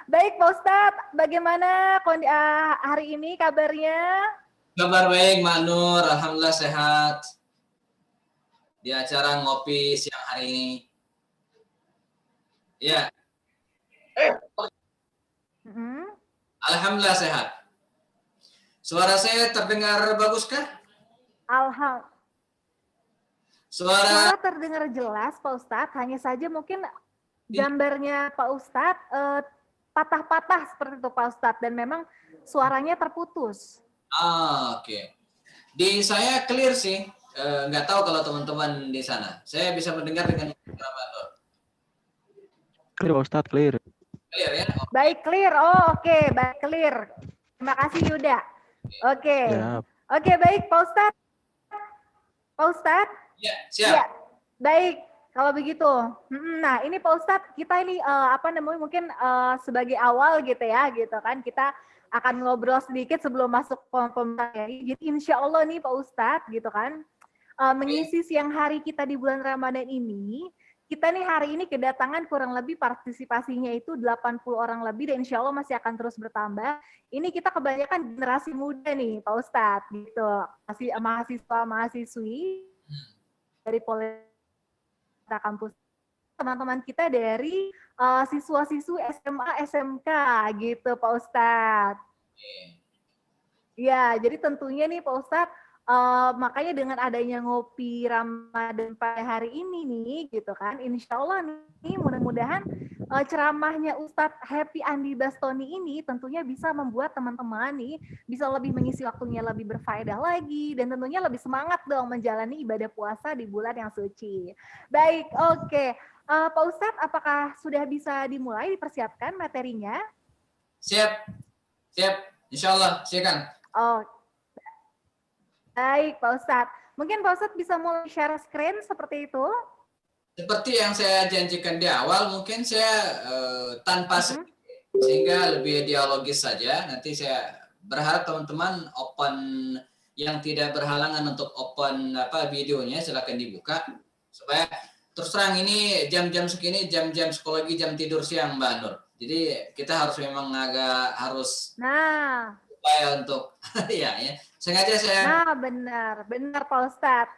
Baik Pak Ustadz, bagaimana hari ini kabarnya? Kabar baik, Mak Nur. Alhamdulillah sehat. Di acara ngopi siang hari ini. Ya, Alhamdulillah sehat. Suara saya terdengar baguskah? Alhamdulillah. Suara terdengar jelas Pak Ustadz, hanya saja mungkin gambarnya Pak Ustadz patah-patah seperti itu Pak Ustadz, dan memang suaranya terputus. Oke. Di saya clear sih. Nggak tahu kalau teman-teman di sana. Saya bisa mendengar dengan Nur. Clear Pak Ustadz, clear. Clear ya? Okay. Baik, clear. Oke, baik, clear. Terima kasih Yuda. Oke. Oke, baik Pak Ustadz. Pak Ustadz? Ya, siap. Ya, baik. Kalau begitu, nah ini Pak Ustadz, kita ini mungkin sebagai awal gitu ya, gitu kan, kita akan ngobrol sedikit sebelum masuk pembahasan. Jadi insya Allah nih Pak Ustadz, gitu kan, mengisi siang hari kita di bulan Ramadan ini, kita nih hari ini kedatangan kurang lebih partisipasinya itu 80 orang lebih, dan insya Allah masih akan terus bertambah. Ini kita kebanyakan generasi muda nih Pak Ustadz, gitu, masih mahasiswa-mahasiswi dari kampus, teman-teman kita dari siswa-siswi SMA, SMK gitu Pak Ustadz. Ya, jadi tentunya nih Pak Ustadz, makanya dengan adanya ngopi Ramadan pada hari ini nih, gitu kan, insya Allah nih mudah-mudahan ceramahnya Ustadz Happy Andi Bastoni ini tentunya bisa membuat teman-teman nih bisa lebih mengisi waktunya lebih berfaedah lagi, dan tentunya lebih semangat dong menjalani ibadah puasa di bulan yang suci. Baik, oke. Pak Ustadz, apakah sudah bisa dimulai dipersiapkan materinya? Siap, insya Allah, silakan. Oh, baik Pak Ustadz. Mungkin Pak Ustadz bisa mulai share screen seperti itu? Seperti yang saya janjikan di awal, mungkin saya tanpa sehingga lebih dialogis saja. Nanti saya berharap teman-teman open, yang tidak berhalangan untuk open videonya, silakan dibuka supaya terus terang ini jam-jam segini jam-jam psikologi, jam tidur siang Mbak Nur. Jadi kita harus memang harus upaya untuk ya sengaja saya. Nah, benar Pak Ustadz.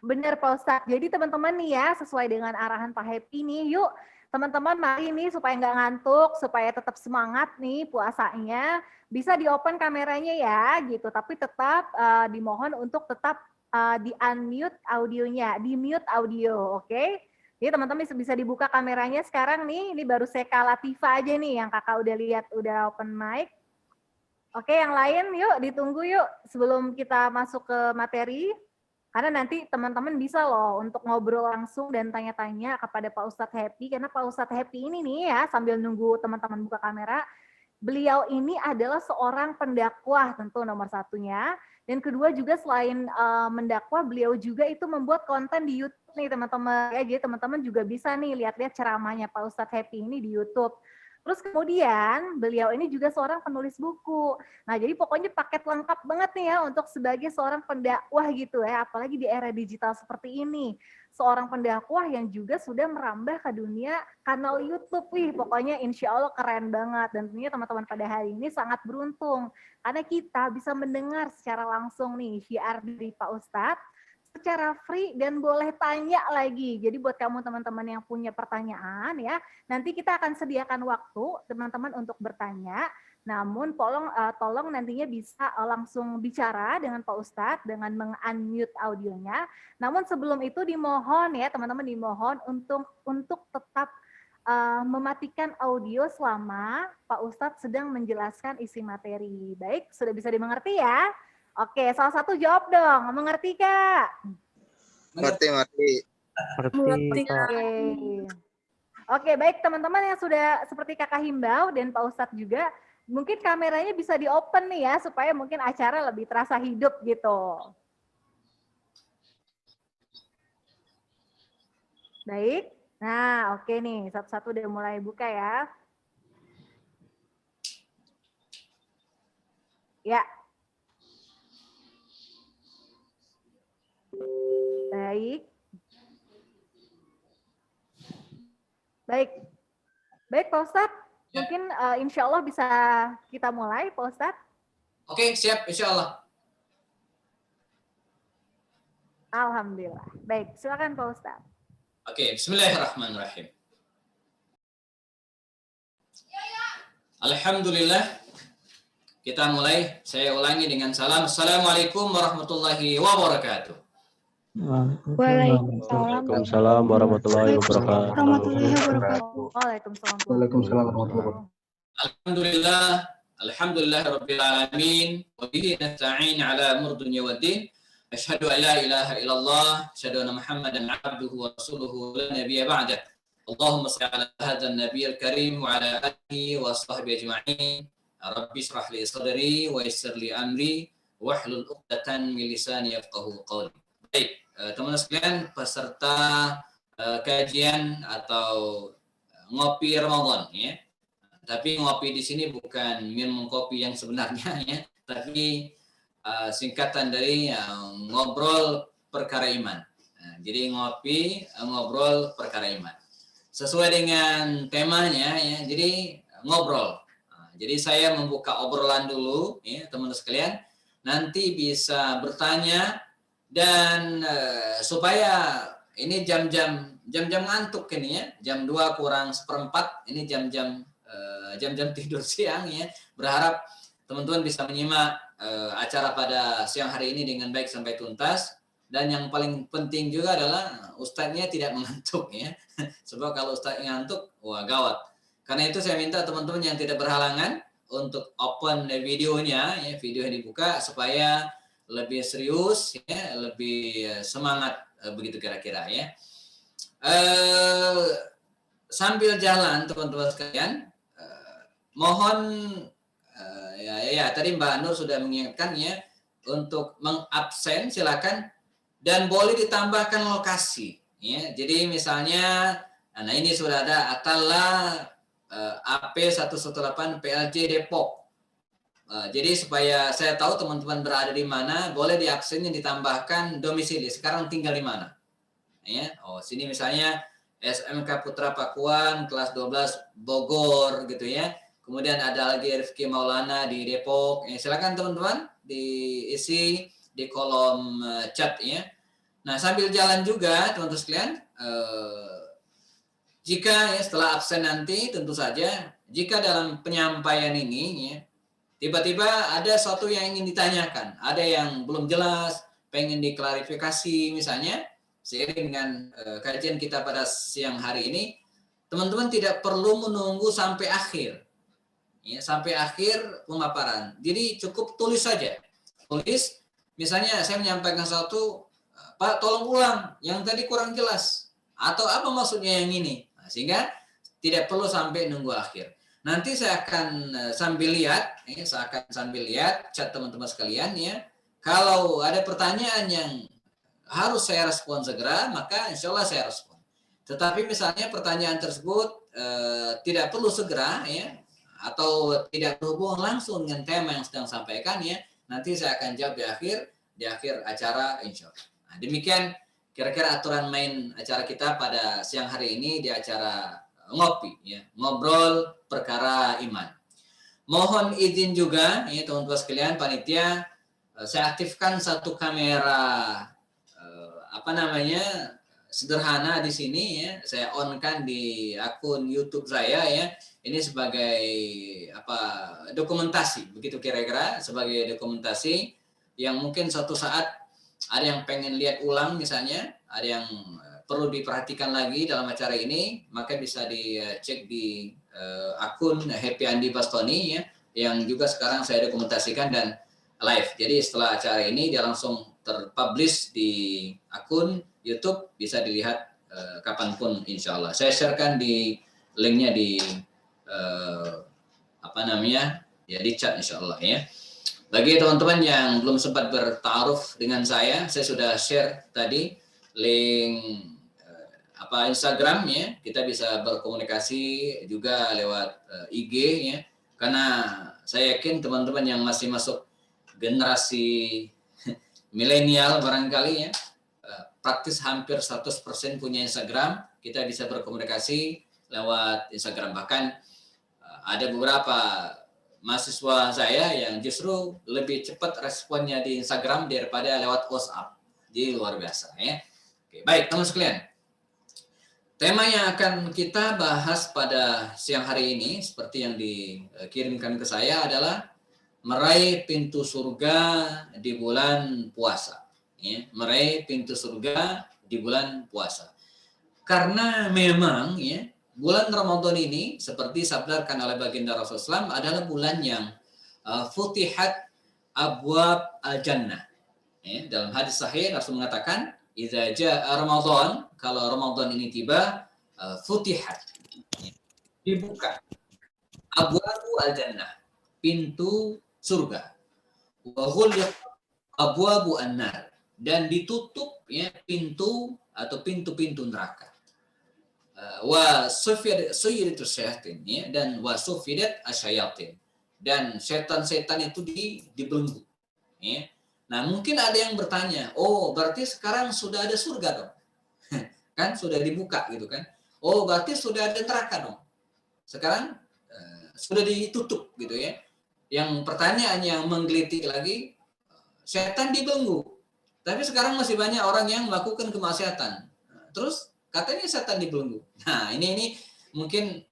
Benar Pak Ustadz. Jadi teman-teman nih ya, sesuai dengan arahan Pak Happy nih, yuk teman-teman mari nih supaya nggak ngantuk, supaya tetap semangat nih puasanya, bisa di-open kameranya ya gitu, tapi tetap dimohon untuk tetap di-unmute audionya, di-mute audio, oke? Jadi teman-teman bisa dibuka kameranya sekarang nih, ini baru Seka Latifa aja nih yang kakak udah lihat, udah open mic. Oke, yang lain yuk ditunggu yuk sebelum kita masuk ke materi. Karena nanti teman-teman bisa loh untuk ngobrol langsung dan tanya-tanya kepada Pak Ustadz Happy. Karena Pak Ustadz Happy ini nih ya, sambil nunggu teman-teman buka kamera, beliau ini adalah seorang pendakwah tentu nomor satunya. Dan kedua juga selain mendakwah, beliau juga itu membuat konten di YouTube nih teman-teman. Ya, jadi teman-teman juga bisa nih lihat-lihat ceramahnya Pak Ustadz Happy ini di YouTube. Terus kemudian beliau ini juga seorang penulis buku. Nah, jadi pokoknya paket lengkap banget nih ya untuk sebagai seorang pendakwah gitu ya, apalagi di era digital seperti ini. Seorang pendakwah yang juga sudah merambah ke dunia kanal YouTube. Wih, pokoknya insya Allah keren banget. Dan tentunya teman-teman pada hari ini sangat beruntung karena kita bisa mendengar secara langsung nih syiar dari Pak Ustadz secara free dan boleh tanya lagi. Jadi buat kamu teman-teman yang punya pertanyaan ya, nanti kita akan sediakan waktu teman-teman untuk bertanya. Namun tolong nantinya bisa langsung bicara dengan Pak Ustadz dengan meng-unmute audionya. Namun sebelum itu dimohon ya teman-teman, dimohon untuk tetap mematikan audio selama Pak Ustadz sedang menjelaskan isi materi. Baik, sudah bisa dimengerti ya? Oke, salah satu jawab dong. Mengerti, Kak? Mengerti. Oke, baik teman-teman yang sudah seperti Kakak himbau dan Pak Ustadz juga, mungkin kameranya bisa di-open nih ya, supaya mungkin acara lebih terasa hidup gitu. Baik, nah oke nih, satu-satu udah mulai buka ya. Ya. Baik. Baik. Baik Pak Ustadz, Ya. mungkin insya Allah bisa kita mulai Pak Ustadz. Oke, siap insya Allah. Alhamdulillah. Baik, silakan Pak Ustadz. Oke, bismillahirrahmanirrahim. Alhamdulillah. Kita mulai. Saya ulangi dengan salam. Assalamualaikum warahmatullahi wabarakatuh. Waalaikumsalam warahmatullahi wabarakatuh. Waalaikumsalam. Waalaikumsalam warahmatullahi wabarakatuh. Alhamdulillah rabbil alamin wa bihi nasta'in ala umur dunya waddin. Asyhadu an la ilaha illallah, asyhadu anna Muhammadan abduhu wa rasuluhu la nabiyya ba'dah. Allahumma shalli ala hadzal nabiyil karim wa ala alihi wa sahbihi ajma'in. Rabbi shrah li sadri wa yassir li amri wahlul 'uqdatan min lisani yafqahu qawli. Baik, teman-teman sekalian, peserta kajian atau ngopi Ramadan ya. Tapi ngopi di sini bukan minum kopi yang sebenarnya ya, tapi singkatan dari ngobrol perkara iman. Jadi ngopi, ngobrol perkara iman. Sesuai dengan temanya ya, jadi ngobrol. Jadi saya membuka obrolan dulu ya teman-teman sekalian. Nanti bisa bertanya dan supaya ini jam-jam ngantuk ini ya, jam 2 kurang seperempat, ini jam-jam tidur siang ya. Berharap teman-teman bisa menyimak acara pada siang hari ini dengan baik sampai tuntas. Dan yang paling penting juga adalah ustadznya tidak mengantuk ya. Sebab kalau ustadznya ngantuk, wah gawat. Karena itu saya minta teman-teman yang tidak berhalangan untuk open videonya ya, video yang dibuka supaya lebih serius ya, lebih semangat begitu kira-kira ya. Sambil jalan teman-teman sekalian, mohon ya tadi Mbak Nur sudah mengingatkan ya untuk mengabsen silakan dan boleh ditambahkan lokasi ya. Jadi misalnya nah ini sudah ada Atala AP118 PLJ Depok. Jadi supaya saya tahu teman-teman berada di mana, boleh diabsennya ditambahkan domisili. Sekarang tinggal di mana? Ya. Oh, sini misalnya SMK Putra Pakuan kelas 12 Bogor gitu ya. Kemudian ada lagi Rifki Maulana di Depok. Silakan teman-teman diisi di kolom chat ya. Nah, sambil jalan juga teman-teman sekalian, jika ya setelah absen nanti tentu saja jika dalam penyampaian ini ya tiba-tiba ada sesuatu yang ingin ditanyakan, ada yang belum jelas, pengen diklarifikasi misalnya, seiring dengan kajian kita pada siang hari ini, teman-teman tidak perlu menunggu sampai akhir. Ya, sampai akhir pemaparan. Jadi cukup tulis saja. Tulis, misalnya saya menyampaikan sesuatu, Pak tolong ulang, yang tadi kurang jelas. Atau apa maksudnya yang ini? Nah, sehingga tidak perlu sampai nunggu akhir. Nanti saya akan sambil lihat, chat teman-teman sekalian ya. Kalau ada pertanyaan yang harus saya respon segera, maka insya Allah saya respon. Tetapi misalnya pertanyaan tersebut tidak perlu segera ya, atau tidak berhubungan langsung dengan tema yang sedang sampaikan ya, nanti saya akan jawab di akhir acara insya Allah. Nah, demikian kira-kira aturan main acara kita pada siang hari ini di acara ngopi ya, ngobrol perkara iman. Mohon izin juga ya teman-teman sekalian panitia, saya aktifkan satu kamera sederhana di sini ya, saya on-kan di akun YouTube saya ya. Ini sebagai dokumentasi begitu kira-kira, sebagai dokumentasi yang mungkin suatu saat ada yang pengen lihat ulang misalnya, ada yang perlu diperhatikan lagi dalam acara ini, maka bisa dicek di akun Happy Andi Bastoni ya, yang juga sekarang saya dokumentasikan dan live. Jadi setelah acara ini dia langsung terpublish di akun YouTube, bisa dilihat kapanpun insya Allah. Saya sharekan di linknya di di chat insya Allah ya. Bagi teman-teman yang belum sempat bertaaruf dengan saya sudah share tadi link Instagram ya, kita bisa berkomunikasi juga lewat IG ya, karena saya yakin teman-teman yang masih masuk generasi milenial barangkali ya, praktis hampir 100% punya Instagram, kita bisa berkomunikasi lewat Instagram. Bahkan ada beberapa mahasiswa saya yang justru lebih cepat responnya di Instagram daripada lewat WhatsApp. Jadi luar biasa ya. Oke, baik teman sekalian. Tema yang akan kita bahas pada siang hari ini seperti yang dikirimkan ke saya adalah meraih pintu surga di bulan puasa. Ya, meraih pintu surga di bulan puasa. Karena memang ya bulan Ramadan ini seperti sabdakan oleh baginda Rasulullah SAW adalah bulan yang futihat abwab al-jannah. Ya, dalam hadis sahih Rasul mengatakan, "Idza jaa Ramadan," kalau Ramadan ini tiba, futihat, dibuka abwabu al-jannah, pintu surga. Wa ghulqat abwabu an-nar, dan ditutup ya pintu atau pintu-pintu neraka. Wa sufidat syayatin ya, dan wa sufidat asyayatin, dan setan-setan itu dibelenggu ya. Nah, mungkin ada yang bertanya, oh berarti sekarang sudah ada surga dong. Kan sudah dibuka gitu kan. Oh berarti sudah ada neraka dong. Sekarang sudah ditutup gitu ya. Yang pertanyaan yang menggelitik lagi, setan dibelenggu. Tapi sekarang masih banyak orang yang melakukan kemaksiatan. Terus katanya setan dibelenggu. Nah, ini mungkin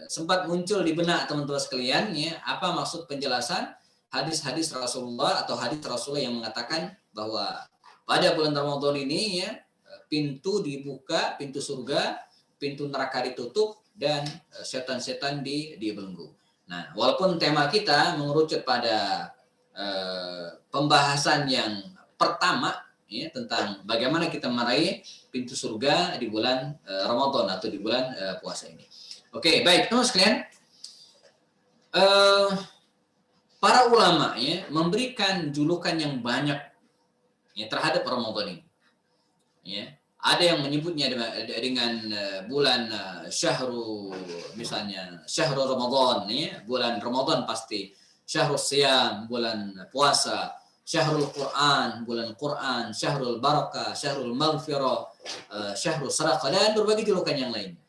sempat muncul di benak teman-teman sekalian ya, apa maksud penjelasan hadis-hadis Rasulullah atau hadis Rasulullah yang mengatakan bahwa pada bulan Ramadan ini ya pintu dibuka, pintu surga, pintu neraka ditutup, dan setan-setan dibelenggu. Nah, walaupun tema kita mengerucut pada pembahasan yang pertama ya, tentang bagaimana kita meraih pintu surga di bulan Ramadan atau di bulan puasa ini. Oke, baik teman sekalian. Para ulama ya memberikan julukan yang banyak ya terhadap Ramadan ini. Ya, ada yang menyebutnya dengan bulan syahrul, misalnya syahrul Ramadan ya, bulan Ramadan pasti. Syahrul Siyam, bulan puasa. Syahrul Quran, bulan Quran. Syahrul Barakah, Syahrul Maghfirah, Syahrul Sadaqah, dan berbagai julukan yang lainnya.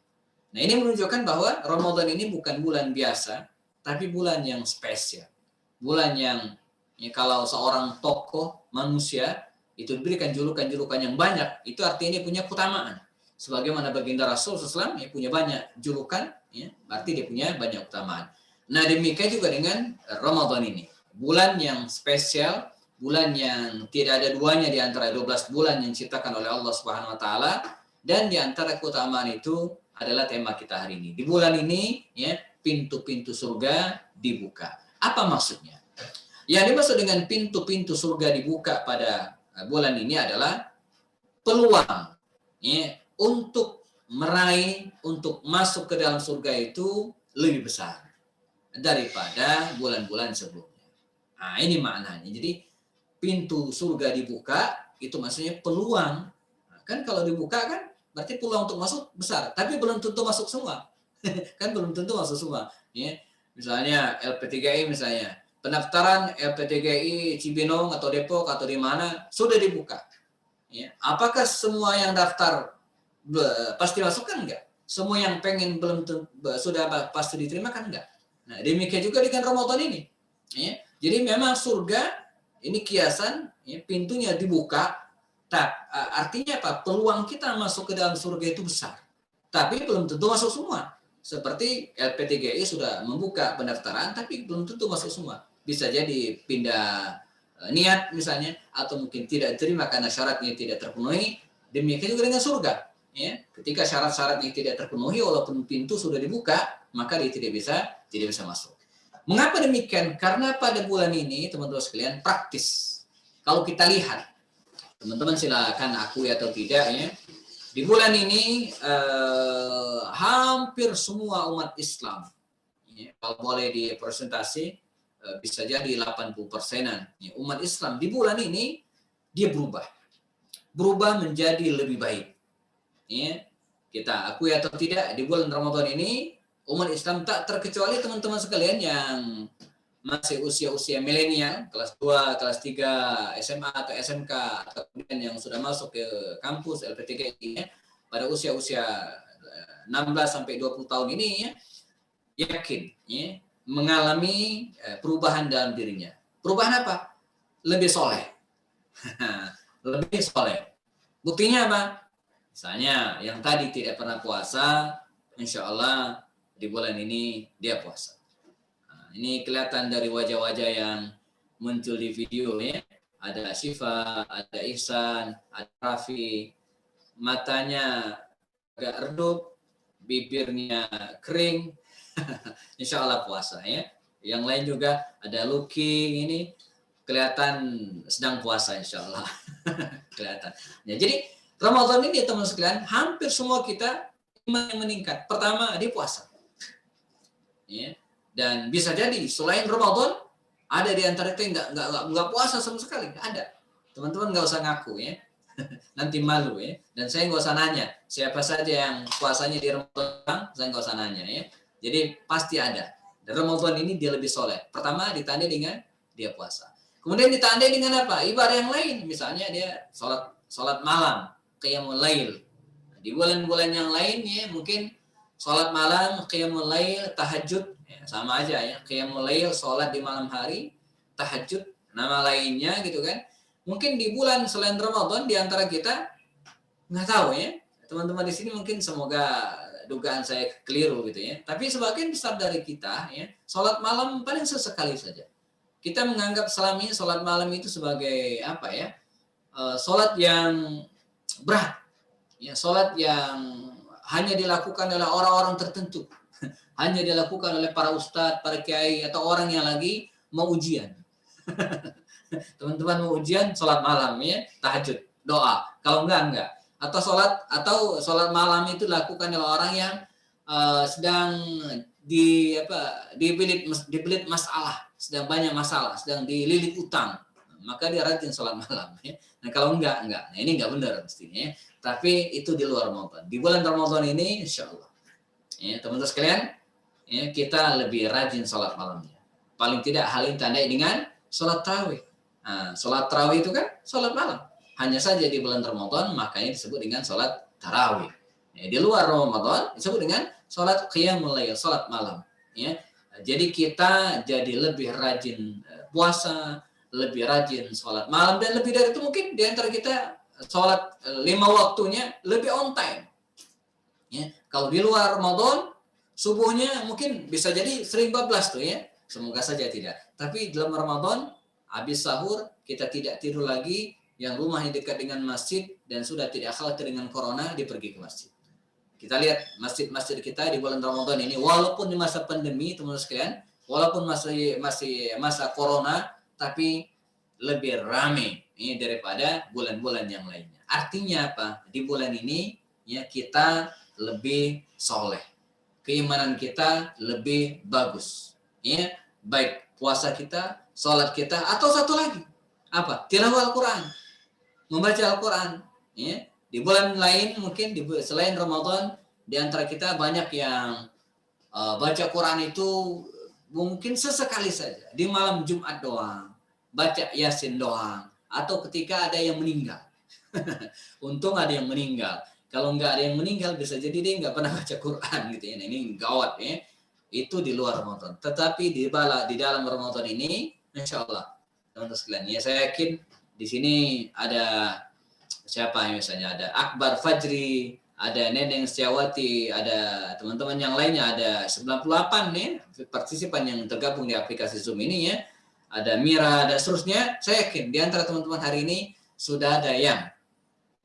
Nah, ini menunjukkan bahwa Ramadan ini bukan bulan biasa, tapi bulan yang spesial. Bulan yang ya, kalau seorang tokoh manusia itu diberikan julukan-julukan yang banyak, itu artinya dia punya keutamaan. Sebagaimana baginda Rasul SAW ya, punya banyak julukan, ya, berarti dia punya banyak keutamaan. Nah, demikian juga dengan Ramadan ini. Bulan yang spesial, bulan yang tidak ada duanya di antara 12 bulan yang diciptakan oleh Allah Subhanahu wa taala, dan di antara keutamaan itu adalah tema kita hari ini. Di bulan ini ya, pintu-pintu surga dibuka. Apa maksudnya? Yang dimaksud dengan pintu-pintu surga dibuka pada bulan ini adalah peluang ya, untuk meraih, untuk masuk ke dalam surga itu lebih besar daripada bulan-bulan sebelumnya. Nah, ini maknanya. Jadi pintu surga dibuka itu maksudnya peluang. Nah, kan kalau dibuka kan berarti peluang untuk masuk besar, tapi belum tentu masuk semua. Kan belum tentu masuk semua. Ya. Misalnya LP3I misalnya, pendaftaran LP3I Cibinong atau Depok atau di mana sudah dibuka. Ya. Apakah semua yang daftar pasti masuk kan enggak? Semua yang pengen belum sudah pasti diterima kan enggak? Nah, demikian juga dengan Ramadan ini. Ya. Jadi memang surga ini kiasan, ya, pintunya dibuka. Artinya apa? Peluang kita masuk ke dalam surga itu besar. Tapi belum tentu masuk semua. Seperti LP3I sudah membuka pendaftaran, tapi belum tentu masuk semua. Bisa jadi pindah niat misalnya, atau mungkin tidak diterima karena syaratnya tidak terpenuhi. Demikian juga dengan surga. Ya, ketika syarat-syaratnya tidak terpenuhi, walaupun pintu sudah dibuka, maka dia tidak bisa masuk. Mengapa demikian? Karena pada bulan ini, teman-teman sekalian, praktis. Kalau kita lihat, teman-teman silakan akui atau tidak ya. Di bulan ini hampir semua umat Islam, ya, kalau boleh dipresentasi bisa jadi 80%-an ya, umat Islam di bulan ini dia berubah menjadi lebih baik. Ya, kita akui atau tidak, di bulan Ramadan ini umat Islam tak terkecuali teman-teman sekalian yang masih usia-usia milenial, kelas 2, kelas 3, SMA atau SMK, atau kemudian yang sudah masuk ke kampus LP3I pada usia-usia 16 sampai 20 tahun ini ya, yakin ya, mengalami perubahan dalam dirinya. Perubahan apa? Lebih soleh. Lebih soleh. Buktinya apa? Misalnya yang tadi tidak pernah puasa, insya Allah di bulan ini dia puasa. Nah, ini kelihatan dari wajah-wajah yang muncul di video ya. Ada Syifa, ada Ihsan, ada Raffi, matanya agak redup, bibirnya kering, insya Allah puasa ya. Yang lain juga ada Lucky, ini kelihatan sedang puasa insya Allah. Kelihatan. Ya, jadi Ramadan ini teman sekalian, hampir semua kita iman yang meningkat. Pertama, dia puasa. Ya. Dan bisa jadi selain Ramadan, ada di antara kita yang nggak puasa sama sekali. Ada. Teman-teman nggak usah ngaku ya. Nanti malu ya. Dan saya nggak usah nanya siapa saja yang puasanya di Ramadan, saya nggak usah nanya ya. Jadi pasti ada. Dan Ramadan ini dia lebih soleh. Pertama ditandai dengan dia puasa. Kemudian ditandai dengan apa? Ibadah yang lain. Misalnya dia sholat malam, qiyamul lail. Di bulan-bulan yang lain ya mungkin sholat malam, qiyamul lail, tahajud. Ya, sama aja ya. Qiyamul lail, sholat di malam hari, tahajud, nama lainnya gitu kan. Mungkin di bulan selain Ramadan di antara kita nggak tahu ya. Teman-teman di sini mungkin semoga dugaan saya keliru gitu ya. Tapi sebagian besar dari kita ya, sholat malam paling sesekali saja. Kita menganggap selama ini sholat malam itu sebagai apa ya? Sholat yang berat. Ya, sholat yang hanya dilakukan oleh orang-orang tertentu. Hanya dilakukan oleh para ustadz, para kiai, atau orang yang lagi mau ujian. Teman-teman mau ujian, sholat malam ya, tahajud, doa. Kalau enggak. Atau sholat malam itu dilakukan oleh orang yang sedang dibelit masalah, sedang banyak masalah, sedang dililit utang. Maka dia rajin sholat malam. Ya. Nah kalau enggak. Nah ini enggak benar mestinya. Ya. Tapi itu di luar Ramadan. Di bulan Ramadan ini, insya Allah. Ya, teman-teman sekalian, ya, kita lebih rajin sholat malamnya. Paling tidak hal ini tandai dengan sholat tarawih. Nah, sholat tarawih itu kan sholat malam. Hanya saja di bulan Ramadan makanya disebut dengan sholat tarawih. Ya, di luar Ramadan disebut dengan sholat qiyamul lail, sholat malam. Ya, jadi kita jadi lebih rajin puasa, lebih rajin sholat malam, dan lebih dari itu mungkin di antara kita sholat 5 waktunya lebih on time. Ya, kalau di luar Ramadan subuhnya mungkin bisa jadi sering bablas tuh ya. Semoga saja tidak. Tapi dalam Ramadan habis sahur kita tidak tidur lagi, yang rumahnya dekat dengan masjid dan sudah tidak khawatir dengan corona, dia pergi ke masjid. Kita lihat masjid-masjid kita di bulan Ramadan ini, walaupun di masa pandemi teman-teman sekalian, walaupun masih masa corona, tapi lebih ramai ini daripada bulan-bulan yang lainnya. Artinya apa? Di bulan ini ya kita lebih soleh, keimanan kita lebih bagus, ya, baik puasa kita, sholat kita, atau satu lagi apa? Tilawah Al-Quran, membaca Al-Quran. Ya. Di bulan lain mungkin selain Ramadan, di antara kita banyak yang baca Quran itu mungkin sesekali saja, di malam Jumat doang, baca Yasin doang, atau ketika ada yang meninggal. Untung ada yang meninggal. Kalau nggak ada yang meninggal, bisa jadi dia nggak pernah baca Quran gitu ya. Nah, ini gawat ya. Itu di luar Ramadan. Tetapi di dalam Ramadan ini, insya Allah, teman-teman sekalian, ya saya yakin di sini ada siapa misalnya, ada Akbar Fajri, ada Neneng Setiawati, ada teman-teman yang lainnya, ada 98 nih partisipan yang tergabung di aplikasi Zoom ini ya. Ada Mira dan seterusnya. Saya yakin di antara teman-teman hari ini sudah ada yang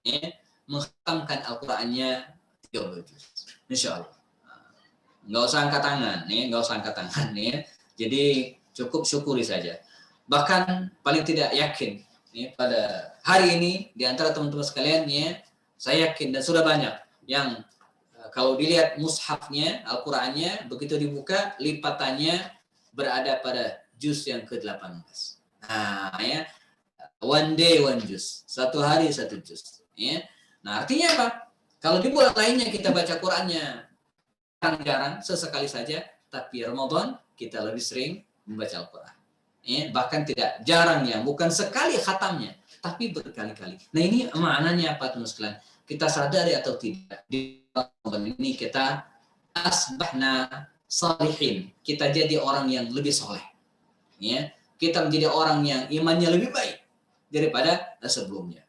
ya, menghatamkan Al-Qur'annya 30 juz. Insya Allah. Nggak usah angkat tangan, nih, nggak usah angkat tangan, nih. Jadi cukup syukuri saja. Bahkan paling tidak yakin, nih, pada hari ini di antara teman-teman sekalian, ya, saya yakin dan sudah banyak yang kalau dilihat mushafnya, Al-Qur'annya begitu dibuka, lipatannya berada pada juz yang ke-18. Nah, ya, one day one juz, satu hari satu juz. Ya. Nah, artinya apa? Kalau di bulan lainnya kita baca Qur'annya jarang-jarang, sesekali saja, tapi Ramadan kita lebih sering membaca Al-Quran. Ya, bahkan tidak jarangnya, bukan sekali khatamnya, tapi berkali-kali. Nah, ini maknanya apa teman sekalian? Kita sadari atau tidak, di Ramadan ini kita asbahna salihin, kita jadi orang yang lebih soleh, ya. Kita menjadi orang yang imannya lebih baik daripada sebelumnya.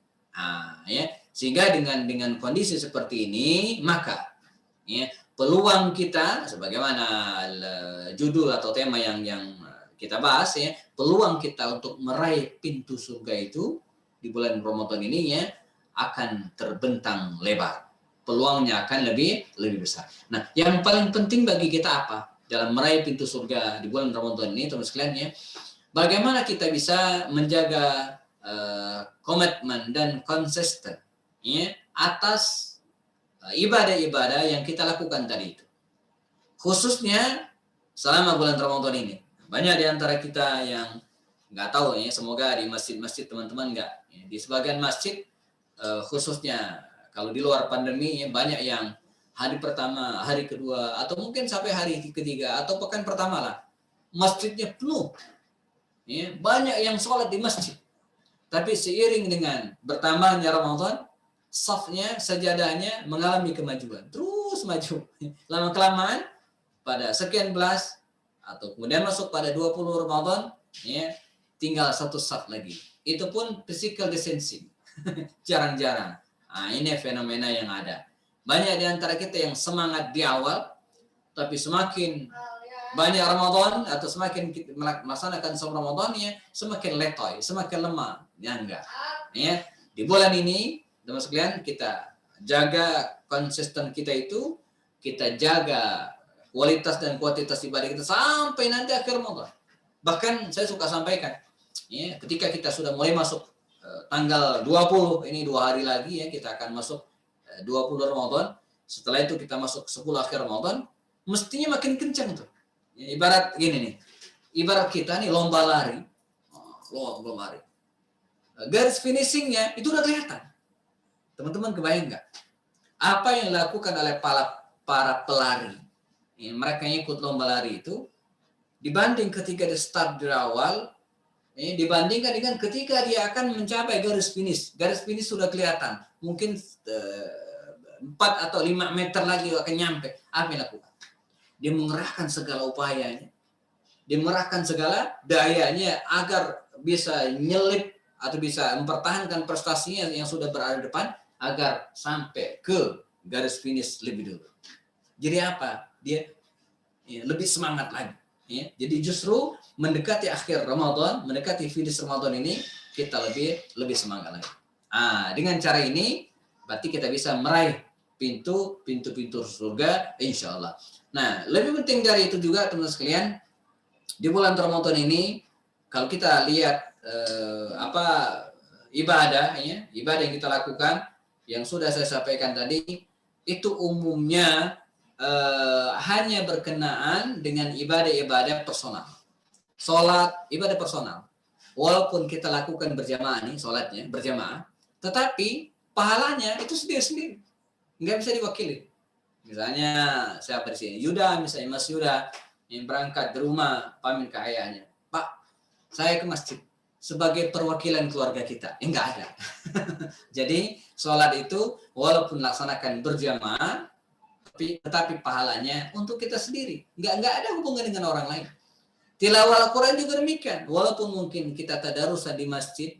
Ya. Sehingga dengan kondisi seperti ini, maka ya, peluang kita, sebagaimana judul atau tema yang kita bahas, ya, peluang kita untuk meraih pintu surga itu di bulan Ramadan ini ya akan terbentang lebar. Peluangnya akan lebih besar. Nah, yang paling penting bagi kita apa dalam meraih pintu surga di bulan Ramadan ini, teman sekalian ya, bagaimana kita bisa menjaga komitmen dan konsisten ya, atas ibadah-ibadah yang kita lakukan tadi itu. Khususnya selama bulan Ramadan ini. Banyak di antara kita yang nggak tahu ya, semoga di masjid-masjid teman-teman nggak. Ya, di sebagian masjid khususnya kalau di luar pandemi ya, banyak yang hari pertama, hari kedua, atau mungkin sampai hari ketiga atau pekan pertama lah, masjidnya penuh. Ya, banyak yang sholat di masjid. Tapi seiring dengan bertambahnya Ramadan, safnya, sajadahnya mengalami kemajuan. Terus maju. Lama-kelamaan, pada sekian belas, atau kemudian masuk pada 20 Ramadan, ya, tinggal satu saf lagi. Itu pun physical distancing. Jarang-jarang. Nah, ini fenomena yang ada. Banyak di antara kita yang semangat di awal, tapi semakin banyak Ramadan atau semakin kita melaksanakan saum Ramadan ya, semakin letoy, semakin lemah. Ya enggak. Ya, di bulan ini teman sekalian kita jaga konsisten kita itu, kita jaga kualitas dan kuantitas ibadah kita sampai nanti akhir Ramadan. Bahkan saya suka sampaikan, ya, ketika kita sudah mulai masuk tanggal 20, ini 2 hari lagi ya kita akan masuk 20 Ramadan. Setelah itu kita masuk 10 akhir Ramadan, mestinya makin kencang tuh. Ya, ibarat gini nih, ibarat kita nih lomba lari, lomba lari. Garis finishingnya itu udah kelihatan. Teman-teman kebayang nggak? Apa yang dilakukan oleh para pelari, ya, mereka yang ikut lomba lari itu, dibanding ketika di start dari awal, ya, dibandingkan dengan ketika dia akan mencapai garis finish. Garis finish sudah kelihatan. Mungkin 4 atau 5 meter lagi akan nyampe. Apa yang dilakukan? Dia mengerahkan segala upayanya, dia mengerahkan segala dayanya agar bisa nyelip atau bisa mempertahankan prestasinya yang sudah berada di depan agar sampai ke garis finish lebih dulu. Jadi apa? Dia ya, lebih semangat lagi. Ya. Jadi justru mendekati akhir Ramadan, mendekati finish Ramadan ini kita lebih semangat lagi. Dengan cara ini berarti kita bisa meraih pintu surga insya Allah. Nah, lebih penting dari itu juga teman-teman sekalian, di bulan Ramadan ini kalau kita lihat ibadah ya, ibadah yang kita lakukan yang sudah saya sampaikan tadi itu umumnya hanya berkenaan dengan ibadah-ibadah personal. Salat, ibadah personal. Walaupun kita lakukan berjamaah nih, salatnya berjamaah, tetapi pahalanya itu sendiri-sendiri. Nggak bisa diwakili. Misalnya siapa di sini? Yuda, misalnya Mas Yuda yang berangkat di rumah pamit ke ayahnya. Pak, saya ke masjid sebagai perwakilan keluarga kita. Enggak ada. Jadi sholat itu walaupun laksanakan berjamaah, tetapi pahalanya untuk kita sendiri. Enggak ada hubungan dengan orang lain. Tilawah Al-Quran juga demikian. Walaupun mungkin kita tadarusan di masjid,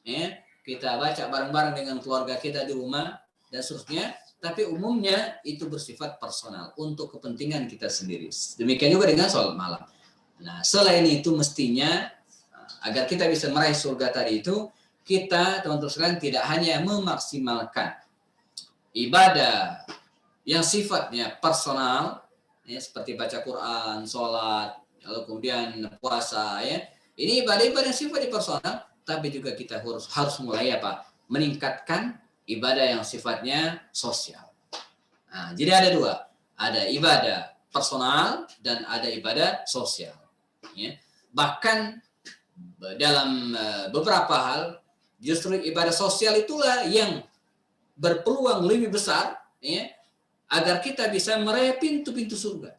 ya, kita baca bareng-bareng dengan keluarga kita di rumah dan seterusnya, tapi umumnya itu bersifat personal untuk kepentingan kita sendiri. Demikian juga dengan sholat malam. Nah, selain itu mestinya agar kita bisa meraih surga tadi itu, kita teman-teman sekalian tidak hanya memaksimalkan ibadah yang sifatnya personal, ya, seperti baca Quran, sholat, lalu kemudian puasa, ya. Ini ibadah-ibadah yang sifatnya personal, tapi juga kita harus mulai meningkatkan ibadah yang sifatnya sosial. Nah, jadi ada 2, ada ibadah personal dan ada ibadah sosial. Ya. Bahkan dalam beberapa hal, justru ibadah sosial itulah yang berpeluang lebih besar, ya, agar kita bisa meraih pintu-pintu surga.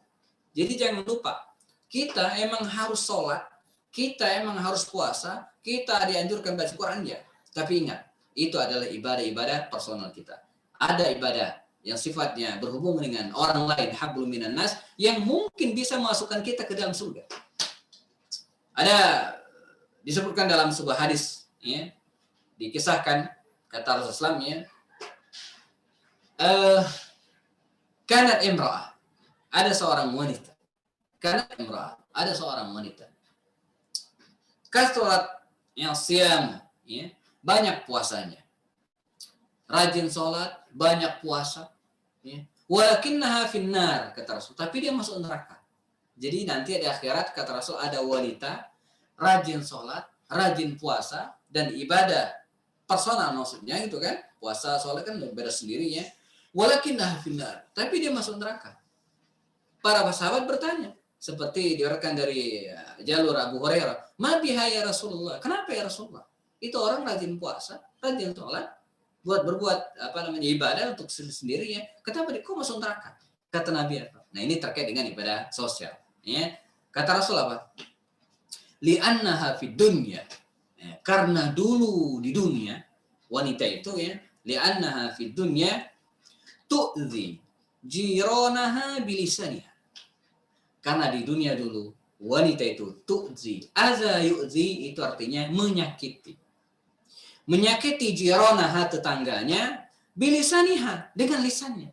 Jadi jangan lupa, kita emang harus sholat, kita emang harus puasa, kita dianjurkan baca Quran ya. Tapi ingat, itu adalah ibadah-ibadah personal kita. Ada ibadah yang sifatnya berhubungan dengan orang lain, hablum minan nas, yang mungkin bisa memasukkan kita ke dalam surga. Ada disebutkan dalam sebuah hadis, ya, dikisahkan kata Rasulullah SAW, ya, kanat imra'ah, ada seorang wanita, kanat imra'ah, ada seorang wanita, kasurat yang siam, ya, banyak puasanya, rajin sholat, banyak puasa, ya. Walakinnaha finnar, kata Rasul, tapi dia masuk neraka. Jadi nanti di akhirat, kata Rasul, ada wanita rajin sholat, rajin puasa, dan ibadah personal maksudnya gitu kan, puasa sholat kan ibadah sendirinya. Walakinnaha finnar, tapi dia masuk neraka. Para sahabat bertanya, seperti diriwayatkan dari jalur Abu Hurairah, ma biha ya Rasulullah, kenapa ya Rasulullah? Itu orang rajin puasa, rajin sholat, berbuat ibadah untuk sendirinya, kenapa dia kok masuk neraka? Kata Nabi apa? Nah, ini terkait dengan ibadah sosial, ya. Kata Rasul apa? Li'annaha fid dunya, ya, karena dulu di dunia wanita itu, ya, li'annaha fid dunya tu'zi jiranaha bilisaniha, karena di dunia dulu wanita itu tu'zi, aza yu'zi itu artinya menyakiti jiranaha tetangganya, bilisaniha dengan lisannya.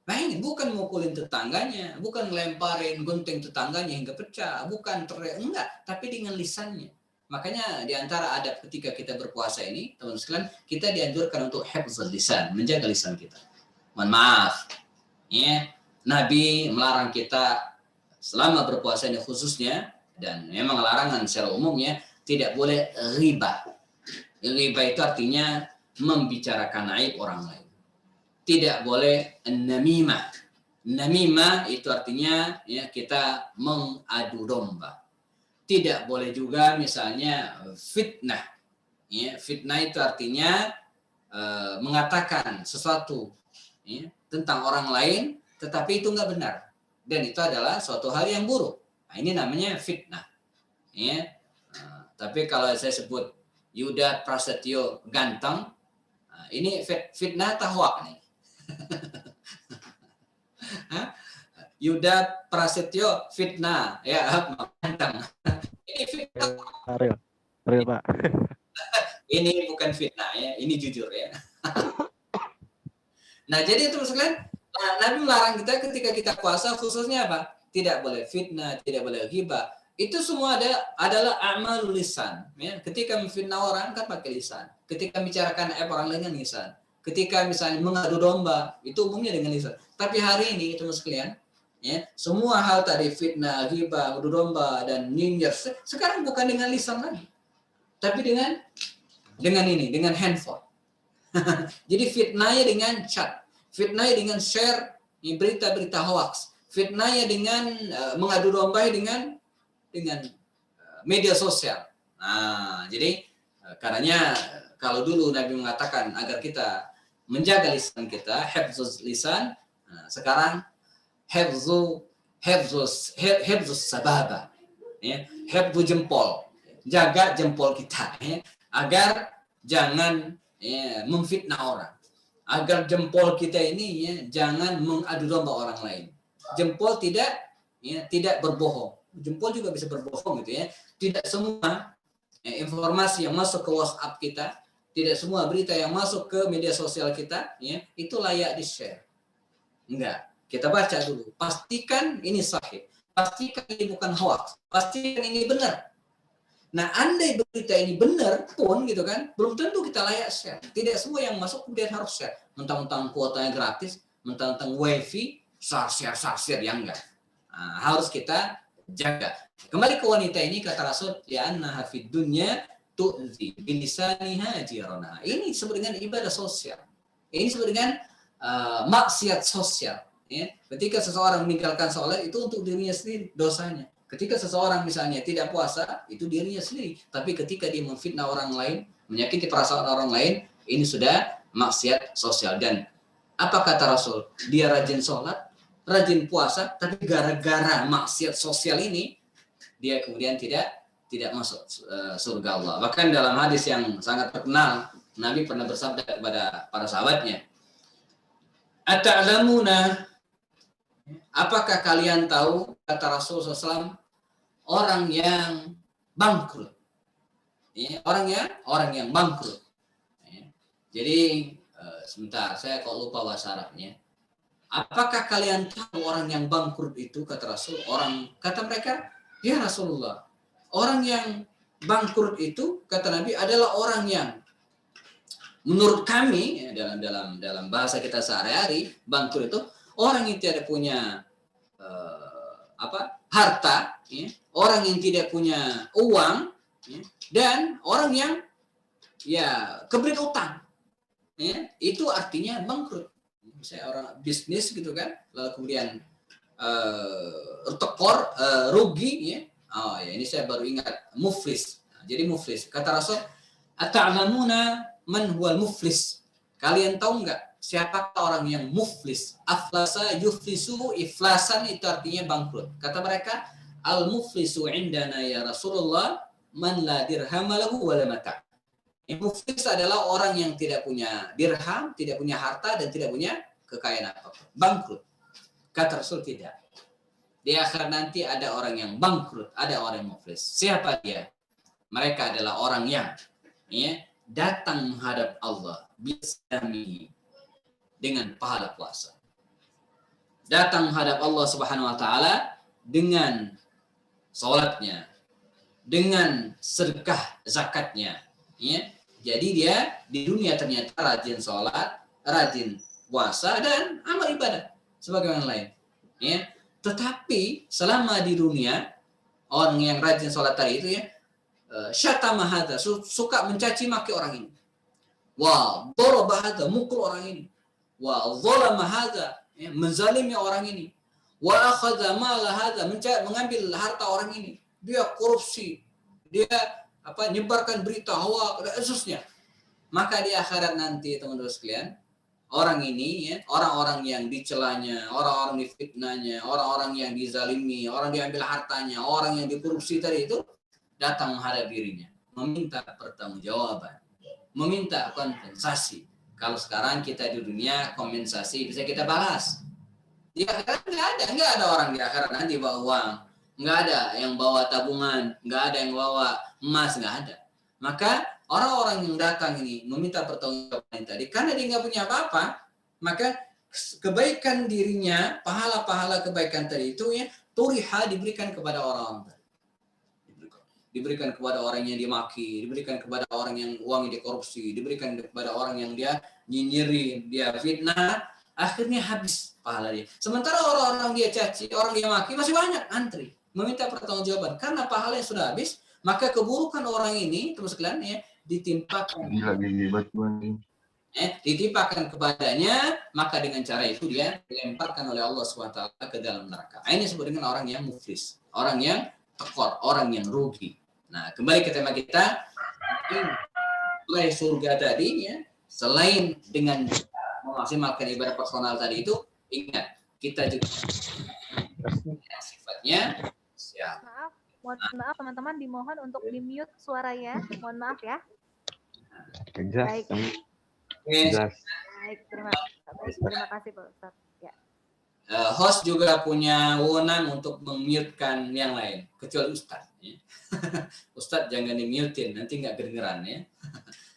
Bayangin, bukan mukulin tetangganya, bukan lemparin gunting tetangganya hingga pecah, bukan teriak, enggak, tapi dengan lisannya. Makanya di antara adab ketika kita berpuasa ini, teman-teman sekalian, kita dianjurkan untuk hifdzul lisan, menjaga lisan kita. Mohon maaf, ya, Nabi melarang kita selama berpuasa ini khususnya, dan memang larangan secara umumnya, tidak boleh ghibah. Ghibah itu artinya membicarakan aib orang lain. Tidak boleh namimah. Namimah itu artinya, ya, kita mengadu domba. Tidak boleh juga misalnya fitnah. Ya, fitnah itu artinya mengatakan sesuatu, ya, tentang orang lain, tetapi itu enggak benar. Dan itu adalah suatu hal yang buruk. Nah, ini namanya fitnah. Ya. Tapi kalau saya sebut Yuda Prasetyo ganteng, ini fitnah atau hoak nih? Yuda Prasetyo fitnah, ya, ganteng. Ini fitnah. Real Pak. Ini bukan fitnah, ya, ini jujur, ya. Nah, jadi itu sekalian, Nabi melarang kita ketika kita puasa khususnya apa? Tidak boleh fitnah, tidak boleh ghibah. Itu semua adalah amal lisan, ya. Ketika memfitnah orang kan pakai lisan. Ketika bicarakan aib orang lain dengan lisan. Ketika misalnya mengadu domba, itu umumnya dengan lisan. Tapi hari ini teman sekalian, ya, semua hal tadi fitnah, ghibah, adu domba dan nyinyir sekarang bukan dengan lisan lagi. Tapi dengan handphone. Jadi fitnahnya dengan chat, fitnahnya dengan share berita-berita hoax, fitnahnya dengan mengadu domba dengan media sosial. Nah, jadi karenanya kalau dulu Nabi mengatakan agar kita menjaga lisan kita, hifdzul lisan, nah, sekarang hifdzus sababa, ya, hifdzu jempol, jaga jempol kita, ya, agar jangan, ya, memfitnah orang, agar jempol kita ini, ya, jangan mengadu domba orang lain. Jempol tidak berbohong. Jempol juga bisa berbohong gitu, ya. Tidak semua, ya, informasi yang masuk ke WhatsApp kita, tidak semua berita yang masuk ke media sosial kita, ya, itu layak di-share. Enggak. Kita baca dulu. Pastikan ini sahih. Pastikan ini bukan hoax. Pastikan ini benar. Nah, andai berita ini benar pun gitu kan, belum tentu kita layak share. Tidak semua yang masuk kemudian harus share. Mentang-mentang kuotanya gratis, mentang-mentang wifi, share yang enggak. Nah, harus kita jaga. Kembali ke wanita ini, kata Rasul, ya annaha fid dunya tu'zi bilisaniha jirana. Ini disebut dengan ibadah sosial. Ini disebut dengan maksiat sosial. Ya. Ketika seseorang meninggalkan sholat itu untuk dirinya sendiri dosanya. Ketika seseorang misalnya tidak puasa itu dirinya sendiri. Tapi ketika dia memfitnah orang lain, menyakiti perasaan orang lain, ini sudah maksiat sosial. Dan apa kata Rasul? Dia rajin sholat, rajin puasa, tapi gara-gara maksiat sosial ini dia kemudian tidak masuk surga Allah. Bahkan dalam hadis yang sangat terkenal, Nabi pernah bersabda kepada para sahabatnya, Ata'lamuna, apakah kalian tahu, kata Rasulullah SAW, orang yang bangkrut. Ya, orang yang bangkrut. Ya. Jadi sebentar, saya kok lupa bahasa Arabnya. Apakah kalian tahu orang yang bangkrut itu, kata Rasul? Kata mereka, ya Rasulullah, orang yang bangkrut itu, kata Nabi, adalah orang yang menurut kami, ya, dalam bahasa kita sehari-hari, bangkrut itu orang yang tidak punya harta, ya, orang yang tidak punya uang, ya, dan orang yang kebelit utang, ya, itu artinya bangkrut. Misalnya orang bisnis gitu kan, lalu kemudian tekor, rugi, ya. Oh ya, ini saya baru ingat, muflis. Nah, jadi muflis. Kata Rasul, ata'lamuna man huwal muflis. Kalian tahu nggak siapakah orang yang muflis? Aflasa yuflisu, iflasan itu artinya bangkrut. Kata mereka, al muflisu indana ya Rasulullah man la dirham lahu wa la mata'. Muflis adalah orang yang tidak punya dirham, tidak punya harta, dan tidak punya kekayaan apapun. Bangkrut. Kata Rasul, tidak. Di akhirat nanti ada orang yang bangkrut, ada orang yang muflis. Siapa dia? Mereka adalah orang yang datang menghadap Allah bisami, dengan pahala puasa. Datang menghadap Allah Subhanahu wa taala dengan salatnya, dengan sedekah zakatnya, ya. Jadi dia di dunia ternyata rajin salat, rajin puasa, dan amal ibadah sebagaimana lain, ya. Tetapi selama di dunia, orang yang rajin salat tadi itu, ya, syatama hadza, suka mencaci maki orang ini. Wa daraba hadza, mukul orang ini. Wa zalama hadza, menzalimi orang ini. Wa akhadha mala hadza, mengambil harta orang ini. Dia korupsi, dia nyebarkan berita hoax dan seterusnya. Maka di akhirat nanti, teman-teman sekalian, orang ini, ya, orang-orang yang dicelanya, orang-orang difitnahnya, orang-orang yang dizalimi, orang diambil hartanya, orang yang dikorupsi tadi itu datang menghadap dirinya, meminta pertanggungjawaban, meminta kompensasi. Kalau sekarang kita di dunia, kompensasi bisa kita balas. Di akhirat nggak ada orang di akhirat nanti bawa uang, nggak ada yang bawa tabungan, nggak ada yang bawa emas, nggak ada. Maka orang-orang yang datang ini meminta pertanggungjawaban tadi, karena dia nggak punya apa-apa, maka kebaikan dirinya, pahala-pahala kebaikan tadi itu, ya, turiha, diberikan kepada orang-orang tadi. Diberikan kepada orang yang dimaki, diberikan kepada orang yang uangnya dikorupsi, diberikan kepada orang yang dia nyinyirin, dia fitnah, akhirnya habis pahala dia. Sementara orang-orang dia caci, orang dia maki, masih banyak antri meminta pertanggungjawaban. Karena pahalanya sudah habis, maka keburukan orang ini, terus sekalian, ya, ditimpakan kepadanya, maka dengan cara itu dia dilemparkan oleh Allah SWT ke dalam neraka. Ini disebut dengan orang yang muflis, orang yang tekor, orang yang rugi. Nah, kembali ke tema kita, mulai surga tadi, ya, selain dengan memaksimalkan ibadah personal tadi itu, ingat, kita juga sifatnya siap. Mohon maaf teman-teman, dimohon untuk di-mute suaranya. Mohon maaf ya. Baik. Baik, terima kasih Pak Ustadz. Ya. Host juga punya wewenang untuk mem-mute-kan yang lain, kecuali Ustadz. Ya. Ustadz jangan di-mute-in, nanti nggak kedengeran, ya.